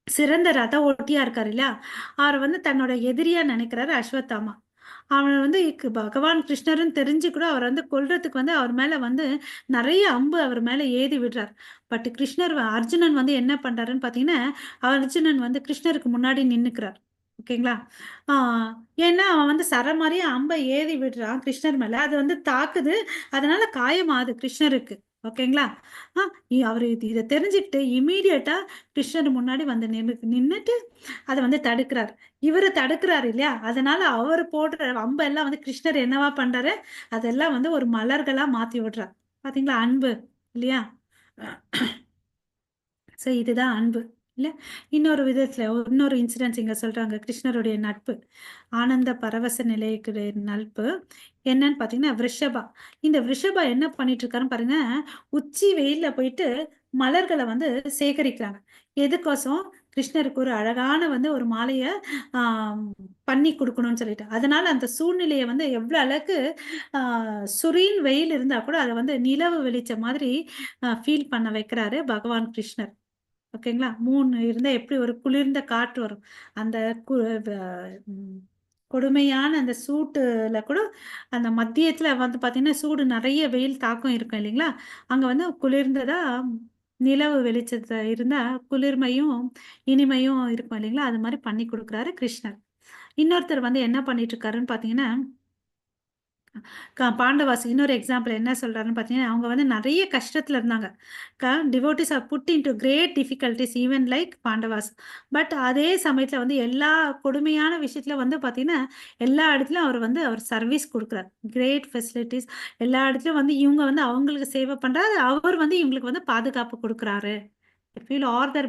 சிறந்த ரத ஓட்டியா இருக்காரு இல்லையா, அவர் வந்து தன்னோட எதிரியா நினைக்கிறாரு அஸ்வத்தாமா. அவனை வந்து பகவான் கிருஷ்ணர்னு தெரிஞ்சு கூட அவர் வந்து கொல்றதுக்கு வந்து அவர் மேல வந்து நிறைய அம்பு அவர் மேல ஏதி விடுறார். பட் அர்ஜுனன் வந்து என்ன பண்றாருன்னு பாத்தீங்கன்னா, அர்ஜுனன் வந்து கிருஷ்ணருக்கு முன்னாடி நின்னுக்கிறார். ஓகேங்களா? ஏன்னா அவன் வந்து மாதிரியே அம்பை ஏதி விடுறான் கிருஷ்ணர் மேல, அது வந்து தாக்குது, அதனால காயமாகுது கிருஷ்ணருக்கு. ஓகேங்களா? அவர் இதை தெரிஞ்சுக்கிட்டு இமீடியட்டா கிருஷ்ணர் முன்னாடி வந்து நின்னுட்டு அதை வந்து தடுக்கிறார். இவரு தடுக்கிறாரு இல்லையா, அதனால அவர் போடுற அம்பெல்லாம் வந்து கிருஷ்ணர் என்னவா பண்றாரு, அதெல்லாம் வந்து ஒரு மலர்களா மாத்தி விடுறார். பாத்தீங்களா அன்பு இல்லையா? ஸோ இதுதான் அன்பு இல்லை. இன்னொரு விதத்துல இன்னொரு இன்சிடென்ட்ஸ் இங்க சொல்றாங்க, கிருஷ்ணருடைய நட்பு, ஆனந்த பரவச நிலைக்கு நட்பு என்னன்னு பாத்தீங்கன்னா ரிஷபா. இந்த ரிஷபா என்ன பண்ணிட்டு இருக்காருன்னு பாருங்க, உச்சி வெயில்ல போயிட்டு மலர்களை வந்து சேகரிக்கிறாங்க. எதுக்கோசம்? கிருஷ்ணருக்கு ஒரு அழகான வந்து ஒரு மாலையை பண்ணி கொடுக்கணும்னு சொல்லிட்டு. அதனால அந்த சூழ்நிலையை வந்து எவ்வளவு அளவுக்கு சுரீன் வெயில் இருந்தா கூட அதை வந்து நிலவு வெளிச்ச மாதிரி ஃபீல் பண்ண வைக்கிறாரு பகவான் கிருஷ்ணர். ஓகேங்களா? 3 இருந்தா எப்படி ஒரு குளிர்ந்த காற்று வரும், அந்த கொடுமையான அந்த சூட்டுல கூட அந்த மத்தியத்துல வந்து பாத்தீங்கன்னா சூடு நிறைய வெயில் தாக்கம் இருக்கும் இல்லைங்களா, அங்க வந்து குளிர்ந்ததா நிலவு வெளிச்சத்துல இருந்தா குளிர்மையும் இனிமையும் இருக்கும் இல்லைங்களா, அது மாதிரி பண்ணி கொடுக்குறாரு கிருஷ்ணர். இன்னொருத்தர் வந்து என்ன பண்ணிட்டு இருக்காருன்னு பாத்தீங்கன்னா பாண்டவாஸ் இன்னொரு எக்ஸாம்பிள் என்ன சொல்றாருன்னு பார்த்தீங்கன்னா, அவங்க வந்து நிறைய கஷ்டத்துல இருந்தாங்க. Devotees are put into great difficulties even like Pandavas. But அதே சமயத்தில் வந்து எல்லா கொடுமையான விஷயத்துல வந்து பார்த்தீங்கன்னா எல்லா இடத்துலையும் அவர் சர்வீஸ் கொடுக்குறாரு, கிரேட் ஃபெசிலிட்டிஸ் எல்லா இடத்துலையும் வந்து இவங்க வந்து அவங்களுக்கு சேவை பண்றாரு, அவர் வந்து இவங்களுக்கு வந்து பாதுகாப்பு கொடுக்குறாரு. feel all their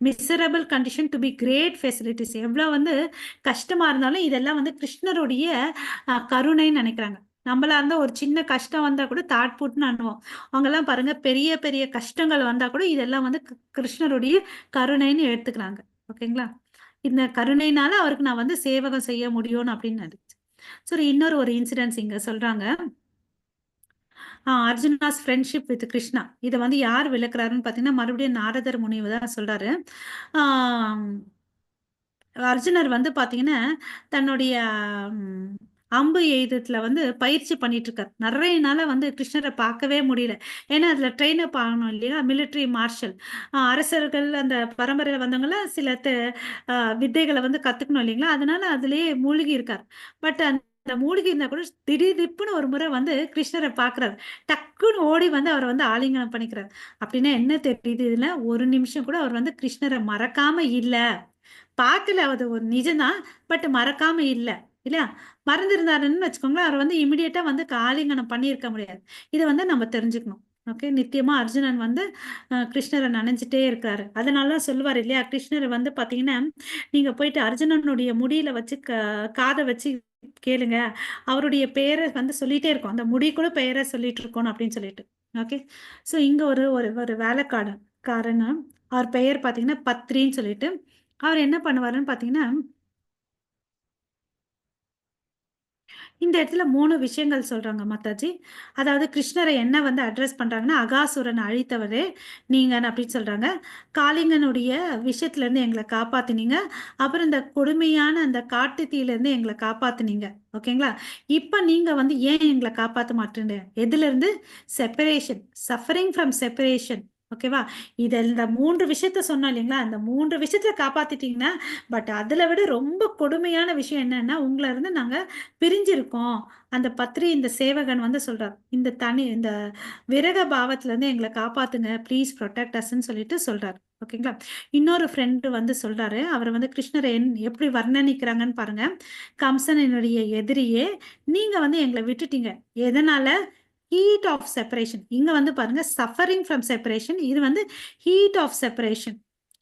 miserable condition to be great facilities. எவ்வளவு வந்து கஷ்டமா இருந்தாலும் இதெல்லாம் வந்து கிருஷ்ணருடைய கருணைன்னு நினைக்கிறாங்க. நம்மளா இருந்தா ஒரு சின்ன கஷ்டம் வந்தா கூட தாட் புட்னு அனுவோம். அவங்க எல்லாம் பாருங்க பெரிய பெரிய கஷ்டங்கள் வந்தா கூட இதெல்லாம் வந்து கிருஷ்ணருடைய கருணைன்னு எடுத்துக்கிறாங்க. ஓகேங்களா? இந்த கருணைனால அவருக்கு நான் வந்து சேவகம் செய்ய முடியும்னு அப்படின்னு நினைச்சு. சரி, இன்னொரு ஒரு இன்சிடென்ட்ஸ் இங்க சொல்றாங்க, அர்ஜுனாஸ் ஃப்ரெண்ட்ஷிப் வித் கிருஷ்ணா. இதை வந்து யார் விளக்குறாருன்னு பார்த்தீங்கன்னா மறுபடியும் நாரதர் முனிவு தான் சொல்றாரு. அர்ஜுனர் வந்து பாத்தீங்கன்னா தன்னுடைய ம், அம்பு எய்தத்துல வந்து பயிற்சி பண்ணிட்டு இருக்காரு. நிறைய நாளா வந்து கிருஷ்ணரை பார்க்கவே முடியல. ஏன்னா அதுல ட்ரெயின் அப் ஆகணும் இல்லையா, மிலிட்டரி மார்ஷல் அரசர்கள் அந்த பரம்பரையில வந்தவங்கள சில வித்தைகளை வந்து கத்துக்கணும் இல்லைங்களா, அதனால அதுலயே மூழ்கி இருக்காரு. பட் அந்த மூழ்கி இருந்தா கூட திடீர்னு ஒரு முறை வந்து கிருஷ்ணரை பாக்குறாரு. டக்குன்னு ஓடி வந்து அவரை வந்து ஆலிங்கனம் பண்ணிக்கிறார். அப்படின்னா என்ன தெரியுது இதுல, ஒரு நிமிஷம் கூட அவர் வந்து கிருஷ்ணரை மறக்காம இல்ல. பார்க்கல, அது ஒரு நிஜம்தான். பட் மறக்காம இல்ல இல்லையா. மறந்திருந்தாருன்னு வச்சுக்கோங்களேன், அவர் வந்து இமிடியேட்டா வந்து ஆலிங்கனம் பண்ணியிருக்க முடியாது. இதை வந்து நம்ம தெரிஞ்சுக்கணும். ஓகே, நித்தியமா அர்ஜுனன் வந்து கிருஷ்ணரை நினைஞ்சிட்டே இருக்கிறாரு. அதனால சொல்லுவார் இல்லையா, கிருஷ்ணரை வந்து பாத்தீங்கன்னா நீங்க போயிட்டு அர்ஜுனனுடைய முடியில வச்சு காதை வச்சு கேளுங்க, அவருடைய பெயரை வந்து சொல்லிட்டே இருக்கும், அந்த முடி கூட பெயரை சொல்லிட்டு இருக்கணும் அப்படின்னு சொல்லிட்டு. ஓகே, ஸோ இங்க ஒரு ஒரு ஒரு வேலைக்காரன் காரன், அவர் பெயர் பாத்தீங்கன்னா பத்ரின்னு சொல்லிட்டு. அவர் என்ன பண்ணுவாருன்னு பாத்தீங்கன்னா, இந்த இடத்துல 3 விஷயங்கள் சொல்றாங்க மாதாஜி. அதாவது கிருஷ்ணரை என்ன வந்து அட்ரஸ் பண்றாங்கன்னா, அகாசுரனை அழித்தவரே நீங்கன்னு அப்படின்னு சொல்றாங்க. காளிங்கனுடைய விஷயத்துல இருந்து எங்களை காப்பாத்துனீங்க. அப்புறம் இந்த கொடுமையான அந்த காட்டு தீயில இருந்து எங்களை காப்பாத்துனீங்க. ஓகேங்களா. இப்ப நீங்க வந்து ஏன் எங்களை காப்பாத்த மாட்டேங்க, எதுல இருந்து? Separation, suffering from separation. ஓகேவா. இந்த 3 விஷயத்த சொன்னோம் இல்லைங்களா, அந்த 3 விஷயத்துல காப்பாத்திட்டீங்கன்னா, பட் அதுல விட ரொம்ப கொடுமையான விஷயம் என்னன்னா, உங்களை இருந்து நாங்க பிரிஞ்சிருக்கோம். அந்த பத்ரி இந்த சேவகன் வந்து சொல்றார், இந்த விரக பாவத்துல இருந்து எங்களை காப்பாத்துங்க, ப்ளீஸ் ப்ரொடெக்ட் அஸ்ன்னு சொல்லிட்டு சொல்றாரு. ஓகேங்களா. இன்னொரு ஃப்ரெண்டு வந்து சொல்றாரு, அவர் வந்து கிருஷ்ணரை எப்படி வர்ணனிக்கிறாங்கன்னு பாருங்க. கம்சன் என்னுடைய எதிரியே, நீங்க வந்து எங்களை விட்டுட்டீங்க. எதனால? Heat of separation. இங்க வந்து பாருங்க, சஃபரிங் ஃப்ரம் செப்பரேஷன், இது வந்து ஹீட் ஆஃப் செப்பரேஷன்.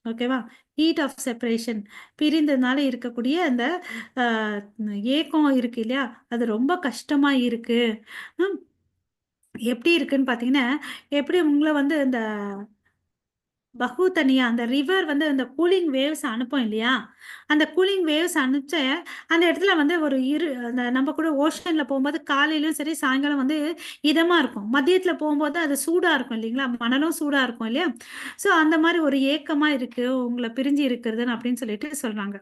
ஓகேவா. ஹீட் ஆஃப் செப்பரேஷன், பிரிந்ததுனால இருக்கக்கூடிய அந்த ஆஹ், ஏக்கம் இருக்கு இல்லையா, அது ரொம்ப கஷ்டமா இருக்கு. ஹம், எப்படி இருக்குன்னு பாத்தீங்கன்னா, எப்படி உங்களை வந்து இந்த பகுத்தனியா அந்த ரிவர் வந்து அந்த கூலிங் வேவ்ஸ் அனுப்பும் இல்லையா, அந்த கூலிங் வேவ்ஸ் அனுப்பிச்ச அந்த இடத்துல வந்து ஒரு அந்த நம்ம கூட ஓஷன்ல போகும்போது காலையிலும் சரி சாயங்காலம் வந்து இதமா இருக்கும், மதியத்துல போகும்போது அது சூடா இருக்கும் இல்லைங்களா, மணலும் சூடா இருக்கும் இல்லையா. சோ அந்த மாதிரி ஒரு ஏக்கமா இருக்கு உங்களை பிரிஞ்சு இருக்கிறதுன்னு அப்படின்னு சொல்லிட்டு சொல்றாங்க.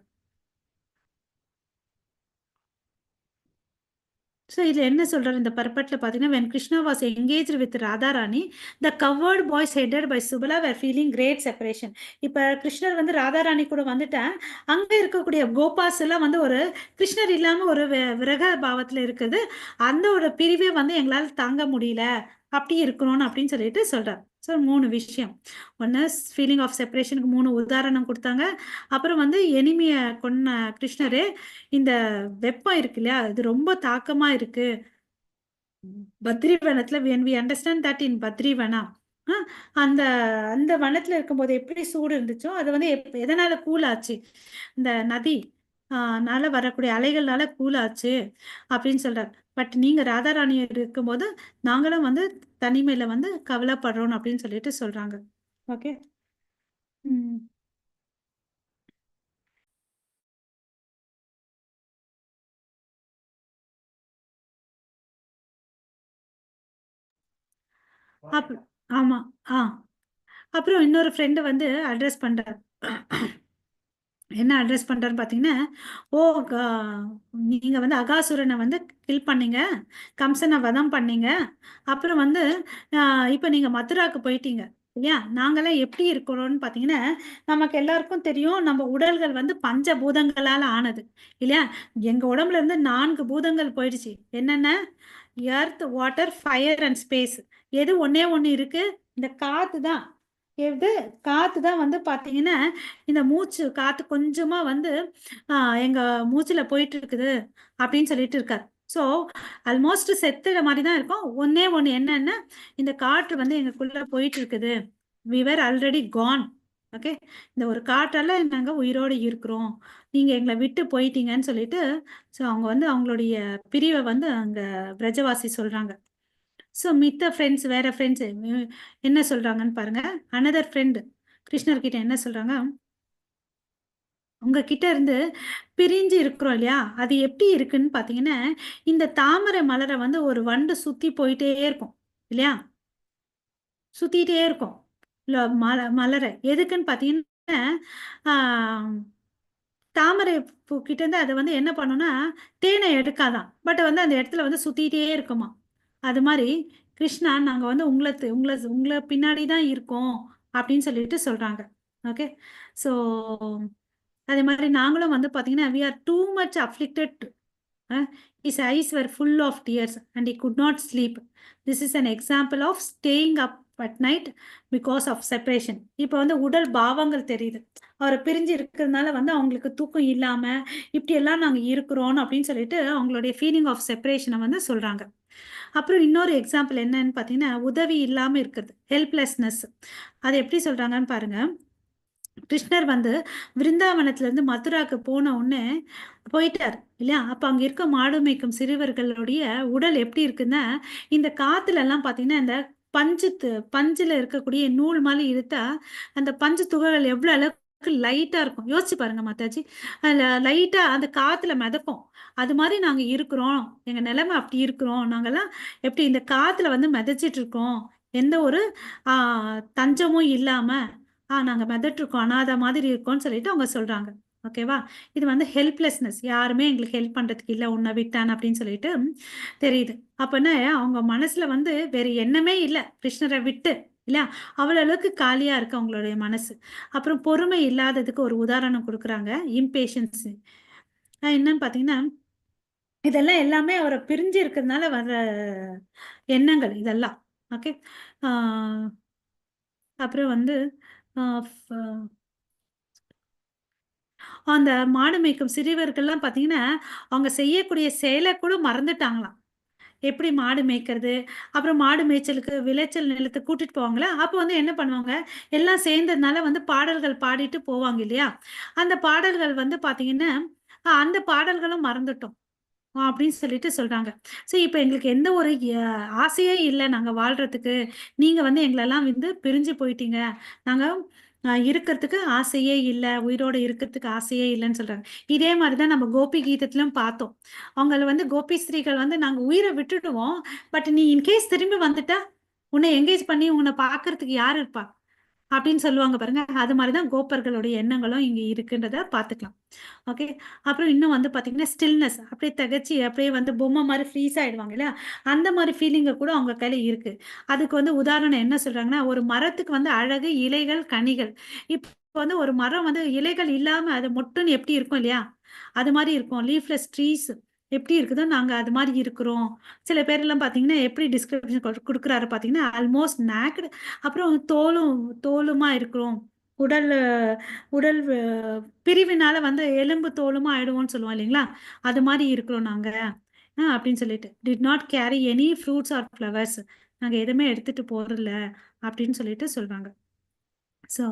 ஸோ இதில் என்ன சொல்றாரு இந்த பர்பட்ல பார்த்தீங்கன்னா, when Krishna was engaged with Radharani, the cowherd boys headed by Subala were feeling great separation. இப்போ கிருஷ்ணர் வந்து ராதாராணி கூட வந்துட்டேன், அங்கே இருக்கக்கூடிய கோபாஸ் எல்லாம் வந்து ஒரு கிருஷ்ணர் இல்லாமல் ஒரு விரக பாவத்தில் இருக்குது, அந்த ஒரு பிரிவே வந்து எங்களால் தாங்க முடியல, அப்படி இருக்கணும்னு அப்படின்னு சொல்லிட்டு சொல்றார். ஸோ 3 விஷயம். ஒன்று ஃபீலிங் ஆஃப் செப்பரேஷனுக்கு 3 உதாரணம் கொடுத்தாங்க. அப்புறம் வந்து எனிமியை கொன்ன கிருஷ்ணரு, இந்த வெப்பம் இருக்கு இல்லையா, இது ரொம்ப தாக்கமா இருக்கு Badri வனத்துல. when we understand that in Badri வனா, அந்த அந்த வனத்துல இருக்கும்போது எப்படி சூடு இருந்துச்சோ, அது வந்து எதனால கூல் ஆச்சு, இந்த நதி நால வரக்கூடிய அலைகள்னால கூல் ஆச்சு அப்படின்னு சொல்றாரு. பட் நீங்க ராதாராணி இருக்கும்போது நாங்களும் வந்து தனிமையில வந்து கவலைப்படுறோம் அப்படின்னு சொல்லிட்டு சொல்றாங்க. ஓகே. ஆமா. ஆ அப்புறம் இன்னொரு ஃப்ரெண்டு வந்து அட்ரஸ் பண்றாரு. என்ன அட்ரஸ் பண்றாருன்னு பார்த்தீங்கன்னா, ஓ நீங்க வந்து அகாசுரனை வந்து கில் பண்ணீங்க, கம்சனை வதம் பண்ணீங்க, அப்புறம் வந்து இப்போ நீங்க மதுராக்கு போயிட்டீங்க இல்லையா. நாங்கெல்லாம் எப்படி இருக்கிறோம்னு பார்த்தீங்கன்னா, நமக்கு எல்லாருக்கும் தெரியும், நம்ம உடல்கள் வந்து பஞ்ச பூதங்களால் ஆனது இல்லையா. எங்க உடம்புல இருந்து 4 பூதங்கள் போயிடுச்சு. என்னென்ன? Earth, water, fire and space. எது ஒண்ணே ஒண்ணு இருக்கு? இந்த காத்து தான். எது? காத்து தான் வந்து பாத்தீங்கன்னா, இந்த மூச்சு காத்து கொஞ்சமா வந்து எங்க மூச்சுல போயிட்டு இருக்குது அப்படின்னு சொல்லிட்டு இருக்காரு. ஸோ ஆல்மோஸ்ட் செத்துற மாதிரி தான் இருக்கும். ஒன்னே ஒன்று என்னன்னா, இந்த காற்று வந்து எங்களுக்குள்ள போயிட்டு இருக்குது. We were already gone. Okay. இந்த ஒரு காற்றால நாங்கள் உயிரோடு இருக்கிறோம், நீங்க எங்களை விட்டு போயிட்டீங்கன்னு சொல்லிட்டு. ஸோ அவங்க வந்து அவங்களுடைய பிரிவை வந்து அங்க பிரஜவாசி சொல்றாங்க. ஸோ மித்த ஃப்ரெண்ட்ஸ், வேற ஃப்ரெண்ட்ஸ் என்ன சொல்றாங்கன்னு பாருங்க. அனதர் ஃப்ரெண்ட் கிருஷ்ணர் கிட்ட என்ன சொல்றாங்க, உங்ககிட்ட இருந்து பிரிஞ்சு இருக்கிறோம் இல்லையா, அது எப்படி இருக்குன்னு பாத்தீங்கன்னா, இந்த தாமரை மலரை வந்து ஒரு வண்டு சுத்தி போயிட்டே இருக்கும் இல்லையா, சுத்திட்டே இருக்கும். மலரை எதுக்குன்னு பாத்தீங்கன்னா, தாமரை பூ கிட்ட இருந்து அதை வந்து என்ன பண்ணும்னா தேனை எடுக்காதான், பட் வந்து அந்த இடத்துல வந்து சுத்திட்டே இருக்குமா. அது மாதிரி கிருஷ்ணா நாங்க வந்து உங்களை பின்னாடி தான் இருக்கோம் அப்படின்னு சொல்லிட்டு சொல்றாங்க. ஓகே. ஸோ அதே மாதிரி நாங்களும் வந்து பாத்தீங்கன்னா we are too much afflicted. His eyes were full of tears and he could not sleep. This is an example of staying up at night because of separation. இப்போ வந்து உடல் பாவங்கள் தெரியுது, அவரை பிரிஞ்சு இருக்கிறதுனால வந்து அவங்களுக்கு தூக்கம் இல்லாம இப்படி எல்லாம் நாங்க இருக்கிறோம் அப்படின்னு சொல்லிட்டு அவங்களுடைய ஃபீலிங் ஆஃப் செப்பரேஷனை வந்து சொல்றாங்க. அப்புறம் இன்னொரு எக்ஸாம்பிள் என்னன்னு பார்த்தீங்கன்னா உதவி இல்லாம இருக்கிறது, ஹெல்ப்லெஸ்னஸ். அது எப்படி சொல்றாங்கன்னு பாருங்க. கிருஷ்ணர் வந்து விருந்தாவனத்துல இருந்து மதுராக்கு போன உடனே போயிட்டார் இல்லையா. அப்ப அங்க இருக்க மாடு மேய்க்கும் சிறுவர்களுடைய உடல் எப்படி இருக்குன்னா, இந்த காத்துல எல்லாம் பாத்தீங்கன்னா இந்த பஞ்சுல இருக்கக்கூடிய நூல் மாதிரி இழுத்தா அந்த பஞ்சு துகள்கள் எவ்வளவு அளவுக்கு லைட்டா இருக்கும் யோசிச்சு பாருங்க மாதாஜி. அதுல லைட்டா அந்த காத்துல மிதக்கும். அது மாதிரி நாங்க இருக்கிறோம், எங்க நிலைமை அப்படி இருக்கிறோம். நாங்கெல்லாம் எப்படி இந்த காத்துல வந்து மிதச்சிட்டு இருக்கோம், எந்த ஒரு தஞ்சமும் இல்லாம நாங்க மிதட்டிருக்கோம், அனாதை மாதிரி இருக்கோம்னு சொல்லிட்டு அவங்க சொல்றாங்க. ஓகேவா. இது வந்து ஹெல்ப்லெஸ்னஸ், யாருமே எங்களுக்கு ஹெல்ப் பண்றதுக்கு இல்லை, உன்னை விட்டான் அப்படின்னு சொல்லிட்டு தெரியுது. அப்பன்னா அவங்க மனசுல வந்து வேற எண்ணமே இல்லை கிருஷ்ணரை விட்டு இல்லையா. அவ்வளவு அளவுக்கு காலியா இருக்கு அவங்களுடைய மனசு. அப்புறம் பொறுமை இல்லாததுக்கு ஒரு உதாரணம் கொடுக்குறாங்க, இம்பேஷன்ஸ். என்னன்னு பாத்தீங்கன்னா இதெல்லாம் எல்லாமே அவரை பிரிஞ்சு இருக்கிறதுனால வர்ற எண்ணங்கள் இதெல்லாம். ஓகே. அப்புறம் வந்து அந்த மாடு மேய்க்கும் சிறுவர்கள்லாம் பார்த்தீங்கன்னா அவங்க செய்யக்கூடிய செயலை கூட மறந்துட்டாங்களாம். எப்படி மாடு மேய்க்கிறது, அப்புறம் மாடு மேய்ச்சலுக்கு விளைச்சல் நிலத்தை கூட்டிட்டு போவாங்களா, அப்போ வந்து என்ன பண்ணுவாங்க, எல்லாம் சேர்ந்ததுனால வந்து பாடல்கள் பாடிட்டு போவாங்க இல்லையா. அந்த பாடல்கள் வந்து பார்த்தீங்கன்னா அந்த பாடல்களும் மறந்துட்டோம் அப்படின்னு சொல்லிட்டு சொல்றாங்க. ஸோ இப்போ எங்களுக்கு எந்த ஒரு ஆசையே இல்லை நாங்க வாழ்றதுக்கு, நீங்க வந்து எங்களெல்லாம் வந்து பிரிஞ்சு போயிட்டீங்க, நாங்க இருக்கிறதுக்கு ஆசையே இல்லை, உயிரோட இருக்கிறதுக்கு ஆசையே இல்லைன்னு சொல்றாங்க. இதே மாதிரிதான் நம்ம கோபி கீதத்திலும் பார்த்தோம். அவங்கள வந்து கோபி ஸ்திரீகள் வந்து நாங்க உயிரை விட்டுடுவோம், பட் நீ இன்கேஸ் திரும்பி வந்துட்டா உன்னை என்கேஜ் பண்ணி உன்னை பாக்குறதுக்கு யாரு இருப்பா அப்படின்னு சொல்லுவாங்க பாருங்க. அது மாதிரிதான் கோப்பர்களுடைய எண்ணங்களும் இங்க இருக்குன்றத பாத்துக்கலாம். ஓகே. அப்புறம் இன்னும் வந்து பாத்தீங்கன்னா ஸ்டில்னஸ், அப்படியே தகச்சு அப்படியே வந்து பொம்மை மாதிரி ஃப்ரீஸ் ஆயிடுவாங்க இல்லையா, அந்த மாதிரி ஃபீலிங்க கூட அவங்க கையில இருக்கு. அதுக்கு வந்து உதாரணம் என்ன சொல்றாங்கன்னா, ஒரு மரத்துக்கு வந்து அழகு இலைகள் கனிகள். இப்போ வந்து ஒரு மரம் வந்து இலைகள் இல்லாம அது மொட்டுன்னு எப்படி இருக்கும் இல்லையா, அது மாதிரி இருக்கும். லீஃப்லெஸ் ட்ரீஸ் எப்படி இருக்குதோ நாங்க அது மாதிரி இருக்கிறோம். சில பேர் எல்லாம் பாத்தீங்கன்னா எப்படி டிஸ்கிரிப்ஷன் கொடுக்குறாரு பாத்தீங்கன்னா, ஆல்மோஸ்ட் நேக்டு, அப்புறம் தோலுமா இருக்கிறோம். உடல் உடல் பிரிவினால வந்து எலும்பு தோலுமா ஆயிடுவோம்னு சொல்லுவோம் இல்லைங்களா, அது மாதிரி இருக்கிறோம் நாங்க அப்படின்னு சொல்லிட்டு. Did not carry any fruits or flowers, நாங்க எதுவுமே எடுத்துட்டு போறதில்ல அப்படின்னு சொல்லிட்டு சொல்றாங்க. ஸோ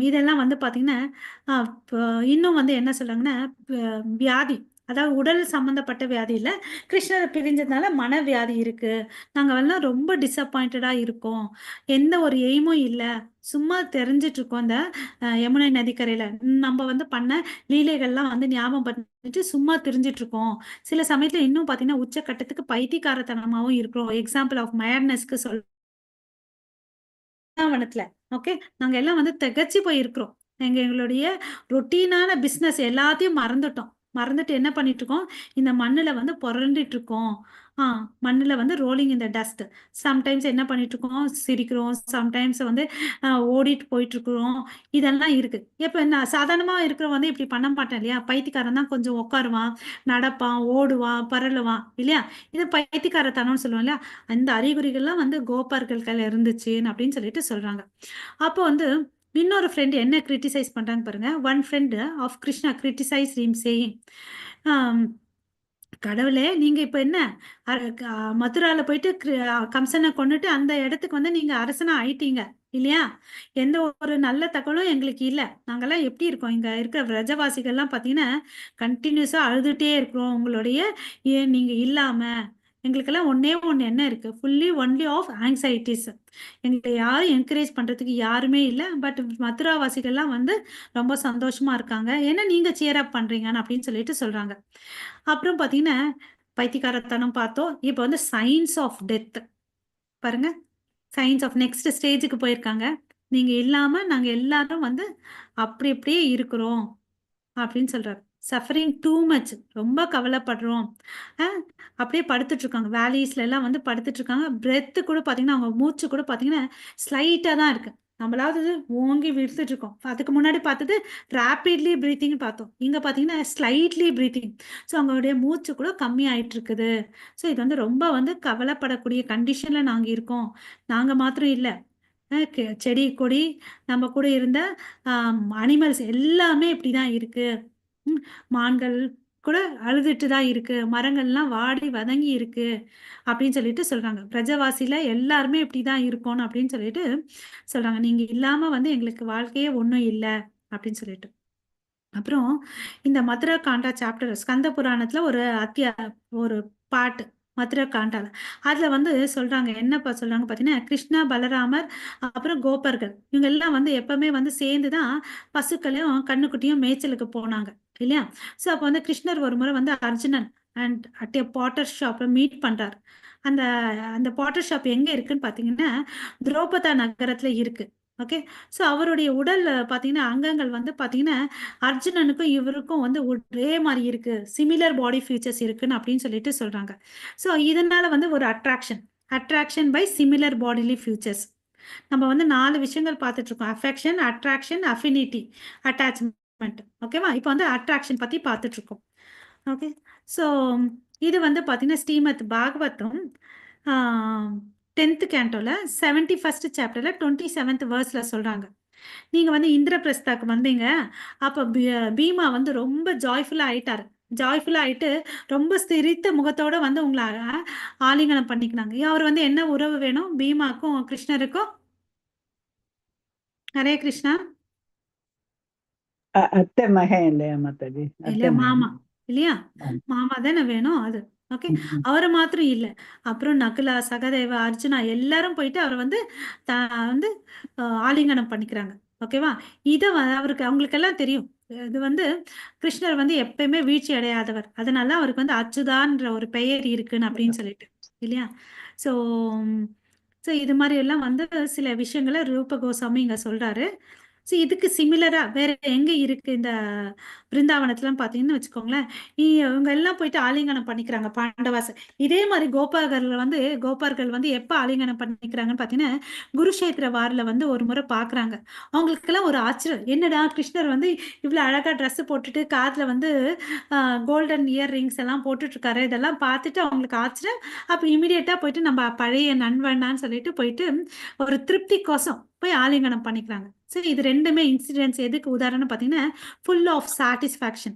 இதெல்லாம் வந்து பாத்தீங்கன்னா இன்னும் வந்து என்ன சொல்றாங்கன்னா வியாதி, அதாவது உடல் சம்பந்தப்பட்ட வியாதி இல்லை, கிருஷ்ணரை பிரிஞ்சதுனால மன வியாதி இருக்கு, நாங்க எல்லாம் ரொம்ப டிசப்பாயிண்டடா இருக்கோம், எந்த ஒரு எய்மும் இல்லை, சும்மா தெரிஞ்சிட்டு இருக்கோம். இந்த யமுனை நதிக்கரையில நம்ம வந்து பண்ண லீலைகள்லாம் வந்து ஞாபகம் பண்ணிட்டு சும்மா தெரிஞ்சிட்டு இருக்கோம். சில சமயத்துல இன்னும் பாத்தீங்கன்னா உச்சக்கட்டத்துக்கு பைத்தியக்காரத்தனமாவும் இருக்கிறோம். எக்ஸாம்பிள் ஆஃப் மயர்னஸ்க்கு வனத்துல. ஓகே. நாங்க எல்லாம் வந்து திகச்சு போயிருக்கிறோம். எங்களுடைய ரொட்டீனான பிசினஸ் எல்லாத்தையும் மறந்துட்டு என்ன பண்ணிட்டு இருக்கோம், இந்த மண்ணுல வந்து புரண்டிட்டு இருக்கோம். மண்ணுல வந்து ரோலிங் இந்த டஸ்ட். சம்டைம்ஸ் என்ன பண்ணிட்டு இருக்கோம், சிரிக்கிறோம், சம்டைம்ஸ் வந்து ஓடிட்டு போயிட்டு இருக்கிறோம். இதெல்லாம் இருக்கு. இப்ப நான் சாதாரணமா இருக்கிறவன் வந்து இப்படி பண்ண மாட்டேன் இல்லையா, பைத்தியக்காரன் தான் கொஞ்சம் உட்காருவான், நடப்பான், ஓடுவான், பரலுவான் இல்லையா. இது பைத்தியக்காரத்தனம்னு சொல்லுவோம் இல்லையா. அந்த அறிகுறிகள்லாம் வந்து கோபார்கள் கையில இருந்துச்சுன்னு அப்படின்னு சொல்லிட்டு சொல்றாங்க. அப்போ வந்து இன்னொரு ஃப்ரெண்ட் என்ன கிரிட்டிசைஸ் பண்றாங்க பாருங்க. One friend of Krishna criticize him saying, கடவுளே நீங்க இப்ப என்ன மதுரால போயிட்டு கம்சனை கொண்டுட்டு அந்த இடத்துக்கு வந்து நீங்க அரசனா ஆயிட்டீங்க இல்லையா, எந்த ஒரு நல்ல தகவலும் எங்களுக்கு இல்லை, நாங்கெல்லாம் எப்படி இருக்கோம், இங்க இருக்கிற பிரஜவாசிகள்லாம் பாத்தீங்கன்னா கண்டினியூஸா அழுதுட்டே இருக்கிறோம், உங்களுடைய நீங்க இல்லாம எங்களுக்கெல்லாம் ஒன்னே ஒன்று என்ன இருக்கு, ஃபுல்லி ஒன்லி ஆஃப் ஆங்ஸைட்டிஸ், எங்களை யாரும் என்கரேஜ் பண்றதுக்கு யாருமே இல்லை, பட் மதுராவாசிகள்லாம் வந்து ரொம்ப சந்தோஷமா இருக்காங்க, ஏன்னா நீங்க சியர் அப் பண்றீங்கன்னு அப்படின்னு சொல்லிட்டு சொல்றாங்க. அப்புறம் பாத்தீங்கன்னா பைத்தியக்காரத்தனம் பார்த்தோம். இப்போ வந்து சயின்ஸ் ஆஃப் டெத் பாருங்க. சயின்ஸ் ஆஃப் நெக்ஸ்ட் ஸ்டேஜுக்கு போயிருக்காங்க. நீங்க இல்லாம நாங்க எல்லாரும் வந்து அப்படி அப்படியே இருக்கிறோம் அப்படின்னு சொல்றாரு. சஃபரிங் டூ மச், ரொம்ப கவலைப்படுறோம். அப்படியே படுத்துட்டு இருக்காங்க, வேலிஸ்ல எல்லாம் வந்து படுத்துட்டு இருக்காங்க. பிரெத்து கூட பார்த்தீங்கன்னா அவங்க மூச்சு கூட பார்த்தீங்கன்னா ஸ்லைட்டாக தான் இருக்கு. நம்மளாவது ஓங்கி விழுத்துட்டு இருக்கோம். அதுக்கு முன்னாடி பார்த்தது ரேப்பிட்லி ப்ரீத்திங் பார்த்தோம். இங்க பார்த்தீங்கன்னா ஸ்லைட்லி ப்ரீத்திங். ஸோ அவங்களுடைய மூச்சு கூட கம்மி ஆயிட்டு இருக்குது. ஸோ இது வந்து ரொம்ப வந்து கவலைப்படக்கூடிய கண்டிஷன்ல நாங்க இருக்கோம். நாங்க மாத்திரம் இல்ல. செடி கொடி நம்ம கூட இருந்த அனிமல்ஸ் எல்லாமே இப்படிதான் இருக்கு. மான்கள் கூட அழுதுட்டு தான் இருக்கு. மரங்கள்லாம் வாடி வதங்கி இருக்கு அப்படின்னு சொல்லிட்டு சொல்றாங்க. பிரஜவாசியில எல்லாருமே இப்படிதான் இருக்கணும் அப்படின்னு சொல்லிட்டு சொல்றாங்க. நீங்க இல்லாம வந்து எங்களுக்கு வாழ்க்கையே ஒண்ணும் இல்ல அப்படின்னு சொல்லிட்டு. அப்புறம் இந்த மதுரா காண்டா சாப்டர் ஸ்கந்த புராணத்துல ஒரு பாட்டு மதுரா காண்டால அதுல வந்து சொல்றாங்க. என்னப்பா சொல்றாங்க பாத்தீங்கன்னா, கிருஷ்ணா பலராமர் அப்புறம் கோபர்கள் இவங்க எல்லாம் வந்து எப்பவுமே வந்து சேர்ந்துதான் பசுக்களையும் கண்ணுக்குட்டியும் மேய்ச்சலுக்கு போனாங்க இல்லையா? சோ அப்ப வந்து கிருஷ்ணர் ஒரு முறை வந்து Arjunan and at a Potter ஷாப்ல மீட் பண்றாரு. அந்த அந்த பாட்டர் ஷாப் எங்க இருக்குன்னு பாத்தீங்கன்னா துரோபதா நகரத்துல இருக்கு. ஓகே. ஸோ அவருடைய உடல் பார்த்தீங்கன்னா அங்கங்கள் வந்து பார்த்தீங்கன்னா அர்ஜுனனுக்கும் இவருக்கும் வந்து ஒரே மாதிரி இருக்கு, சிமிலர் பாடி ஃபீச்சர்ஸ் இருக்குன்னு அப்படின்னு சொல்லிட்டு சொல்றாங்க. ஸோ இதனால வந்து ஒரு attraction by similar bodily features. நம்ம வந்து 4 விஷயங்கள் பார்த்துட்டு இருக்கோம். Affection, attraction, affinity, attachment. ஓகேவா? இப்போ வந்து அட்ராக்ஷன் பத்தி பார்த்துட்டு இருக்கோம். ஓகே. ஸோ இது வந்து பார்த்தீங்கன்னா ஸ்ரீமத் பாகவதம் 10th கேண்டோல 71st சாப்டர்ல 27th வேர்ஸ்ல சொல்றாங்க. நீங்க வந்து இந்திரபிரஸ்தாக்கு வந்தீங்க. அப்ப பீமா வந்து ரொம்ப ஜாய்ஃபுல்லா ஆயிட்டாரு. ஜாய்ஃபுல்லா ஆயிட்டு ரொம்ப சிரித்த முகத்தோட வந்து உங்களை ஆலிங்கனம் பண்ணிக்கினாங்க. அவர் வந்து என்ன உறவு வேணும் பீமாக்கும் கிருஷ்ணருக்கும்? ஹரே கிருஷ்ணா. அத்தை மகன் இல்லையா மாதாஜி? அத்தை இல்லையா? மகன். மாமா இல்லையா? ஆமா. மாமா தானே வேணும் அது. ஓகே. அவரை மாத்திரம் இல்ல, அப்புறம் நகுலா, சகதேவ, அர்ஜுனா எல்லாரும் போயிட்டு அவரை வந்து வந்து ஆலிங்கனம் பண்ணிக்கிறாங்க. ஓகேவா? இதை அவருக்கு அவங்களுக்கெல்லாம் தெரியும். இது வந்து கிருஷ்ணர் வந்து எப்பயுமே வீழ்ச்சி அடையாதவர், அதனால அவருக்கு வந்து அச்சுதான்ற ஒரு பெயர் இருக்குன்னு அப்படின்னு சொல்லிட்டு இல்லையா? ஸோ ஸோ இது மாதிரி எல்லாம் வந்து சில விஷயங்களை ரூப கோசாமி இங்க சொல்றாரு. ஸோ இதுக்கு சிமிலரா வேற எங்க இருக்கு இந்த பிருந்தாவனத்துல பாத்தீங்கன்னு வச்சுக்கோங்களேன். இவங்க எல்லாம் போயிட்டு ஆலிங்கனம் பண்ணிக்கிறாங்க பாண்டவாஸ். இதே மாதிரி கோபார்கள் வந்து எப்ப ஆலிங்கனம் பண்ணிக்கிறாங்கன்னு பாத்தீங்கன்னா குருஷேத்திர வாரில வந்து ஒரு முறை பாக்குறாங்க. அவங்களுக்கு எல்லாம் ஒரு ஆச்சரியம், என்னடா கிருஷ்ணர் வந்து இவ்வளவு அழகா ட்ரெஸ் போட்டுட்டு காதுல வந்து கோல்டன் இயர் ரிங்ஸ் எல்லாம் போட்டுட்டு இருக்காரு. இதெல்லாம் பார்த்துட்டு அவங்களுக்கு ஆச்சரியம். அப்ப இமிடியேட்டா போயிட்டு நம்ம பழைய நண்பனான்னு சொல்லிட்டு போயிட்டு ஒரு திருப்தி கோசம் போய் ஆலிங்கனம் பண்ணிக்கிறாங்க. சரி, இது ரெண்டுமே இன்சிடென்ட்ஸ் எதுக்கு உதாரணம் பார்த்தீங்கன்னா ஃபுல் ஆஃப் சாட்டிஸ்ஃபேக்ஷன்.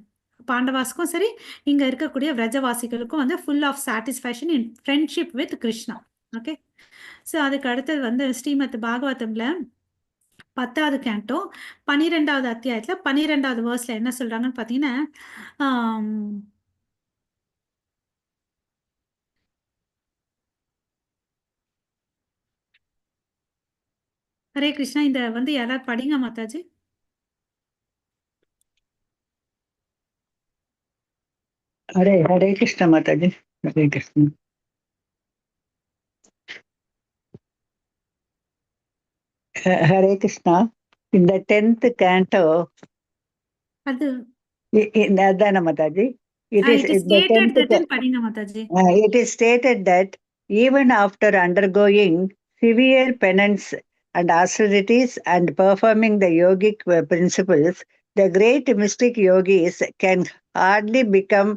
பாண்டவாஸ்க்கும் சரி இங்க இருக்கக்கூடிய விரஜவாசிகளுக்கும் வந்து full of satisfaction in friendship with Krishna. Okay. So அதுக்கு அடுத்தது வந்து ஸ்ரீமத் பாகவதம்ல 10வது கேண்டோ 12வது அத்தியாயத்துல 12வது வேர்ஸ்ல என்ன சொல்றாங்கன்னு பார்த்தீங்கன்னா ஹரே கிருஷ்ணா, இந்த வந்து யாராவது படிங்க மாதாஜி. ஹரே கிருஷ்ண மாதாஜி. ஹரே கிருஷ்ண. ஹரே கிருஷ்ணா. இந்த 10th canto அது அதான Mataji? It is it is the stated 10th that in படிங்க Mataji. it is stated that even after undergoing severe penance and austerities and performing the yogic principles, the great mystic yogis can hardly become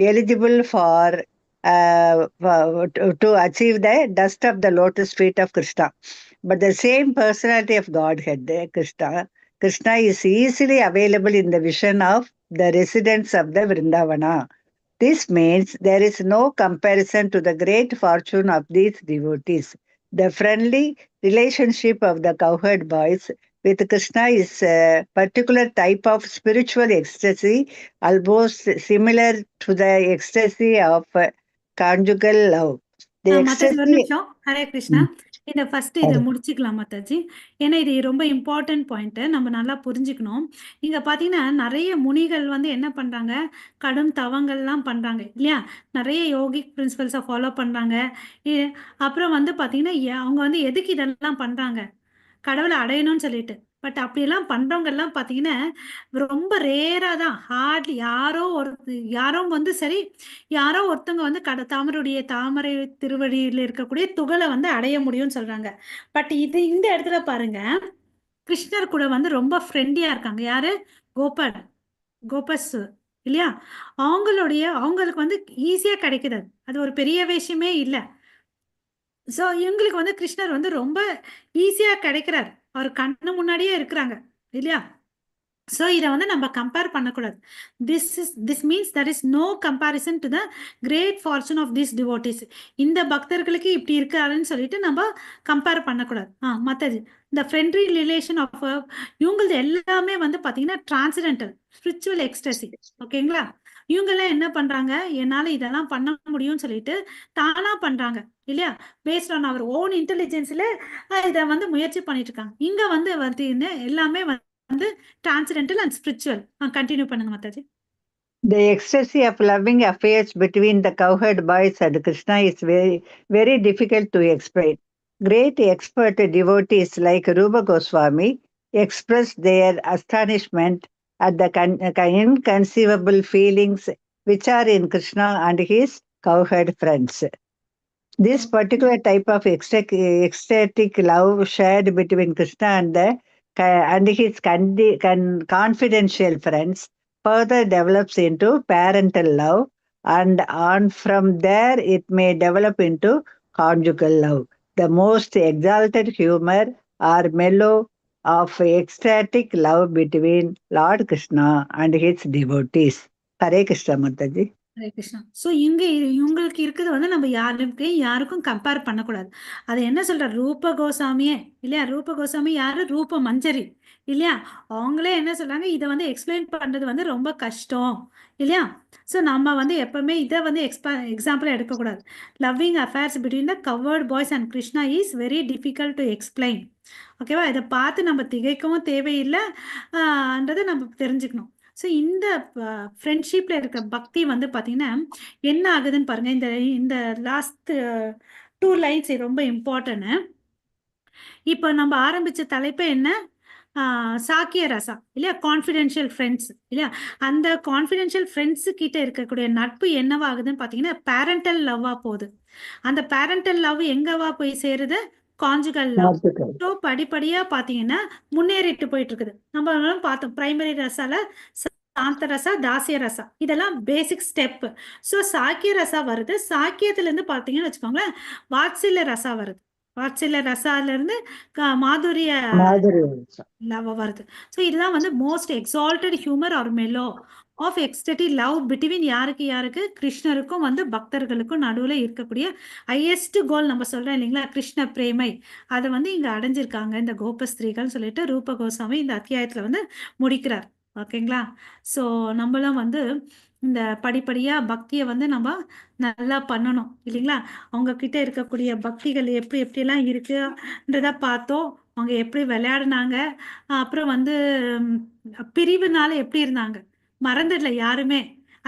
eligible to achieve the dust of the lotus feet of Krishna. But the same personality of Godhead, Krishna is easily available in the vision of the residents of the Vrindavana. This means there is no comparison to the great fortune of these devotees. The friendly relationship of the cowherd boys with Krishna is a particular type of spiritual ecstasy, almost similar to the ecstasy of conjugal love. The Mataji ஒரு ecstasy. நிமிஷம். ஹரே கிருஷ்ணா. இதை first இதை முடிச்சுக்கலாம் மாதாஜி. ஏன்னா இது ரொம்ப important point, நம்ம நல்லா புரிஞ்சுக்கணும். இங்க பாத்தீங்கன்னா நிறைய முனிகள் வந்து என்ன பண்றாங்க, கடும் தவங்கள்லாம் பண்றாங்க இல்லையா? நிறைய யோகிக் பிரின்சிபல்ஸை ஃபாலோ பண்றாங்க. அப்புறம் வந்து பாத்தீங்கன்னா அவங்க வந்து எதுக்கு இதெல்லாம் பண்றாங்க? கடவுளை அடையணும்னு சொல்லிட்டு. பட் அப்படியெல்லாம் பண்றவங்க எல்லாம் பாத்தீங்கன்னா ரொம்ப ரேரா தான், ஹார்ட்லி யாரோ வந்து சரி, யாரோ ஒருத்தவங்க வந்து தாமரை திருவடியில இருக்கக்கூடிய துகளை வந்து அடைய முடியும்னு சொல்றாங்க. பட் இது இந்த இடத்துல பாருங்க, கிருஷ்ணர் கூட வந்து ரொம்ப ஃப்ரெண்ட்லியா இருக்காங்க. யாரு? கோபஸ் இல்லையா? அவங்களுக்கு வந்து ஈஸியா கிடைக்குது. அது ஒரு பெரிய விஷயமே இல்லை. ஸோ இவங்களுக்கு வந்து கிருஷ்ணர் வந்து ரொம்ப ஈஸியா கிடைக்கிறார். அவர் கண்ணு முன்னாடியே இருக்கிறாங்க இல்லையா? ஸோ இதை வந்து நம்ம கம்பேர் பண்ணக்கூடாது. This means that is no comparison to the great fortune of this devotees. இந்த பக்தர்களுக்கு இப்படி இருக்காருன்னு சொல்லிட்டு நம்ம கம்பேர் பண்ணக்கூடாது. மற்றது இந்த ஃப்ரெண்ட்லி ரிலேஷன் ஆஃப் இவங்களது எல்லாமே வந்து பார்த்தீங்கன்னா டிரான்சென்டென்டல் ஸ்பிரிச்சுவல் எக்ஸ்டசி. ஓகேங்களா? இவங்கெல்லாம் என்ன பண்றாங்க, என்னால இதெல்லாம் பண்ண முடியும்னு சொல்லிட்டு தானா பண்றாங்க இல்லையா? பேஸ்ட் ஆன் அவர் ஓன் இன்டெலிஜென்ஸ்ல இதை வந்து முயற்சி பண்ணிட்டு இருக்காங்க. இங்க வந்து எல்லாமே வந்து transcendental and spiritual. Continue பண்ணுங்க Mataji. The ecstasy of loving affairs between the cowherd boys and Krishna is very, very difficult to explain. Great expert devotees like Rupa Goswami expressed their astonishment at the inconceivable feelings which are in Krishna and his cowherd friends. This particular type of ecstatic love shared between Krishna and his confidential friends further develops into parental love, and from there it may develop into conjugal love. The most exalted humor or mellow of ecstatic love between Lord Krishna and his devotees. Hare Krishna Mataji. Hare Krishna. So இவங்களுக்கு இருக்கிறது வந்து நம்ம யாருக்கும் compare பண்ணக்கூடாது. அது என்ன சொல்ற ரூப கோசாமியே இல்லையா? ரூப கோசாமி யாரு? ரூப மஞ்சரி இல்லையா? அவங்களே என்ன சொல்றாங்க, இதை வந்து எக்ஸ்பிளைன் பண்றது வந்து ரொம்ப கஷ்டம் இல்லையா? ஸோ நம்ம வந்து எப்பவுமே இதை வந்து எக்ஸாம்பிள் எடுக்கக்கூடாது. Loving affairs between the cowherd boys and Krishna is very difficult to explain. ஓகேவா? இதை பார்த்து நம்ம திகைக்கவும் தேவையில்லைன்றதை நம்ம தெரிஞ்சுக்கணும். ஸோ இந்த ஃப்ரெண்ட்ஷிப்ல இருக்க பக்தி வந்து பார்த்தீங்கன்னா என்ன ஆகுதுன்னு பாருங்க. இந்த லாஸ்ட் 2 லைன்ஸ் ரொம்ப இம்பார்ட்டன்ட். இப்போ நம்ம ஆரம்பிச்ச தலைப்பு என்ன? சாக்கிய ரசா இல்லையா? கான்ஃபிடென்ஷியல் ஃப்ரெண்ட்ஸ் இல்லையா? அந்த கான்ஃபிடென்ஷியல் ஃப்ரெண்ட்ஸ் கிட்ட இருக்கக்கூடிய நட்பு என்னவாகுதுன்னு பார்த்தீங்கன்னா பேரண்டல் லவ்வா போகுது. அந்த பேரண்டல் லவ் எங்கவா போய் சேருது? Conjugal love. ஸோ படிப்படியா பார்த்தீங்கன்னா முன்னேறிட்டு போயிட்டு இருக்குது. நம்ம பார்த்தோம் பிரைமரி ரசால சாந்த ரசா, தாசிய ரசா, இதெல்லாம் பேசிக் ஸ்டெப். ஸோ சாக்கிய ரசா வருது. சாக்கியத்துல இருந்து பார்த்தீங்கன்னு வச்சுக்கோங்களேன் வாத்சல்ய ரசா வருது. வாத்சல்ய ரசால இருந்து மாதுரிய லவ் வருது. ஸோ இதுதான் வந்து most exalted humour or mellow of ecstasy love between யாருக்கு கிருஷ்ணருக்கும் வந்து பக்தர்களுக்கும் நடுவில் இருக்கக்கூடிய ஹையஸ்ட் கோல் நம்ம சொல்றோம் இல்லைங்களா? கிருஷ்ண பிரேமை. அதை வந்து இங்க அடைஞ்சிருக்காங்க இந்த கோபஸ்திரீகள் சொல்லிட்டு ரூப கோசாமி இந்த அத்தியாயத்துல வந்து முடிக்கிறார். ஓகேங்களா? ஸோ நம்மளும் வந்து இந்த படிப்படியா பக்தியை வந்து நம்ம நல்லா பண்ணணும் இல்லைங்களா? அவங்க கிட்ட இருக்கக்கூடிய பக்திகள் எப்படியெல்லாம் இருக்குன்றத பார்த்தோம். அவங்க எப்படி விளையாடினாங்க, அப்புறம் வந்து பிரிவுனால எப்படி இருந்தாங்க மறந்துடல யாருமே.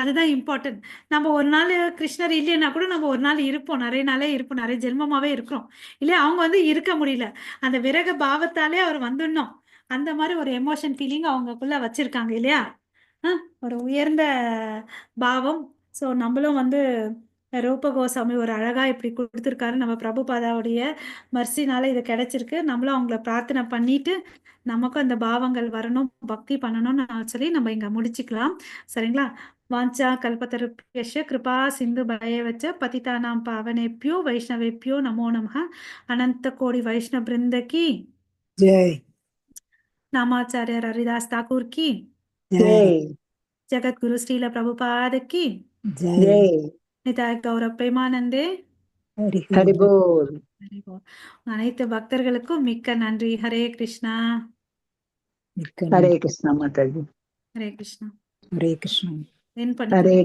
அதுதான் இம்பார்ட்டன்ட். நம்ம ஒரு நாள் கிருஷ்ணர் இல்லைன்னா கூட நம்ம ஒரு நாள் இருப்போம், நிறைய நாளே இருப்போம், நிறைய ஜென்மமாவே இருக்கிறோம் இல்லையா? அவங்க வந்து இருக்க முடியல, அந்த விரக பாவத்தாலே அவர் வந்துடணும். அந்த மாதிரி ஒரு எமோஷன் ஃபீலிங் அவங்களுக்குள்ள வச்சிருக்காங்க இல்லையா? ஒரு உயர்ந்த பாவம். ஸோ நம்மளும் வந்து ரூப கோசாமி ஒரு அழகா இப்படி கொடுத்துருக்காரு. நம்ம பிரபுபாதாவுடைய மர்சினால இது கிடைச்சிருக்கு. நம்மளும் அவங்கள பிரார்த்தனை பண்ணிட்டு நமக்கும் அந்த பாவங்கள் வரணும், பக்தி பண்ணணும்னு சொல்லி நம்ம இங்க முடிச்சுக்கலாம். சரிங்களா? வாஞ்சா கல்பத்தருப்யஸ்ய கிருபா சிந்து பயவச்ச பதிதானாம் பாவனேப்யோ வைஷ்ணவேப்யோ நமோ நமஹ. அனந்த கோடி வைஷ்ணவ பிருந்தகி ஜெய். நாமாச்சாரிய ஹரிதாஸ் தாக்கூர் கி ஜெய். ஜெகத் குரு ஸ்ரீல பிரபுபாத கி ஜெய். நிதாய் கௌரவ பிரேமானந்தே. ஹரிபோல். அனைத்து பக்தர்களுக்கும் மிக்க நன்றி. ஹரே கிருஷ்ணா. ஹரே கிருஷ்ணா மாதாஜி. ஹரே கிருஷ்ணா. ஹரே கிருஷ்ணா. ஹரே